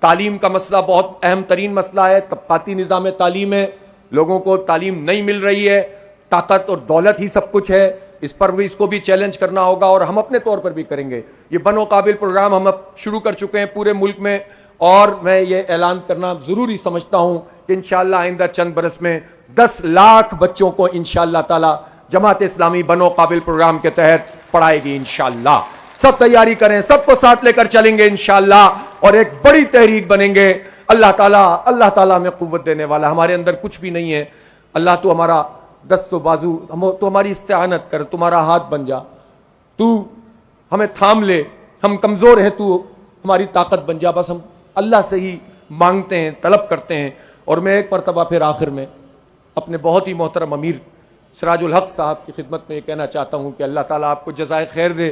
تعلیم کا مسئلہ بہت اہم ترین مسئلہ ہے. طبقاتی نظام تعلیم ہے, لوگوں کو تعلیم نہیں مل رہی ہے. طاقت اور دولت ہی سب کچھ ہے, اس پر بھی اس کو بھی چیلنج کرنا ہوگا, اور ہم اپنے طور پر بھی کریں گے. یہ بنو قابل پروگرام ہم اب شروع کر چکے ہیں پورے ملک میں, اور میں یہ اعلان کرنا ضروری سمجھتا ہوں کہ انشاءاللہ آئندہ چند برس میں 10 لاکھ بچوں کو انشاءاللہ تعالی جماعت اسلامی بنو قابل پروگرام کے تحت پڑھائے گی انشاءاللہ. سب تیاری کریں, سب کو ساتھ لے کر چلیں گے انشاءاللہ, اور ایک بڑی تحریک بنیں گے. اللہ تعالیٰ ہمیں قوت دینے والا. ہمارے اندر کچھ بھی نہیں ہے. اللہ تو ہمارا دست و بازو, تو ہماری استعانت کر, تمہارا ہاتھ بن جا, تو ہمیں تھام لے. ہم کمزور ہیں, تو ہماری طاقت بن جا. بس ہم اللہ سے ہی مانگتے ہیں, طلب کرتے ہیں. اور میں ایک مرتبہ پھر آخر میں اپنے بہت ہی محترم امیر سراج الحق صاحب کی خدمت میں یہ کہنا چاہتا ہوں کہ اللہ تعالیٰ آپ کو جزائے خیر دے.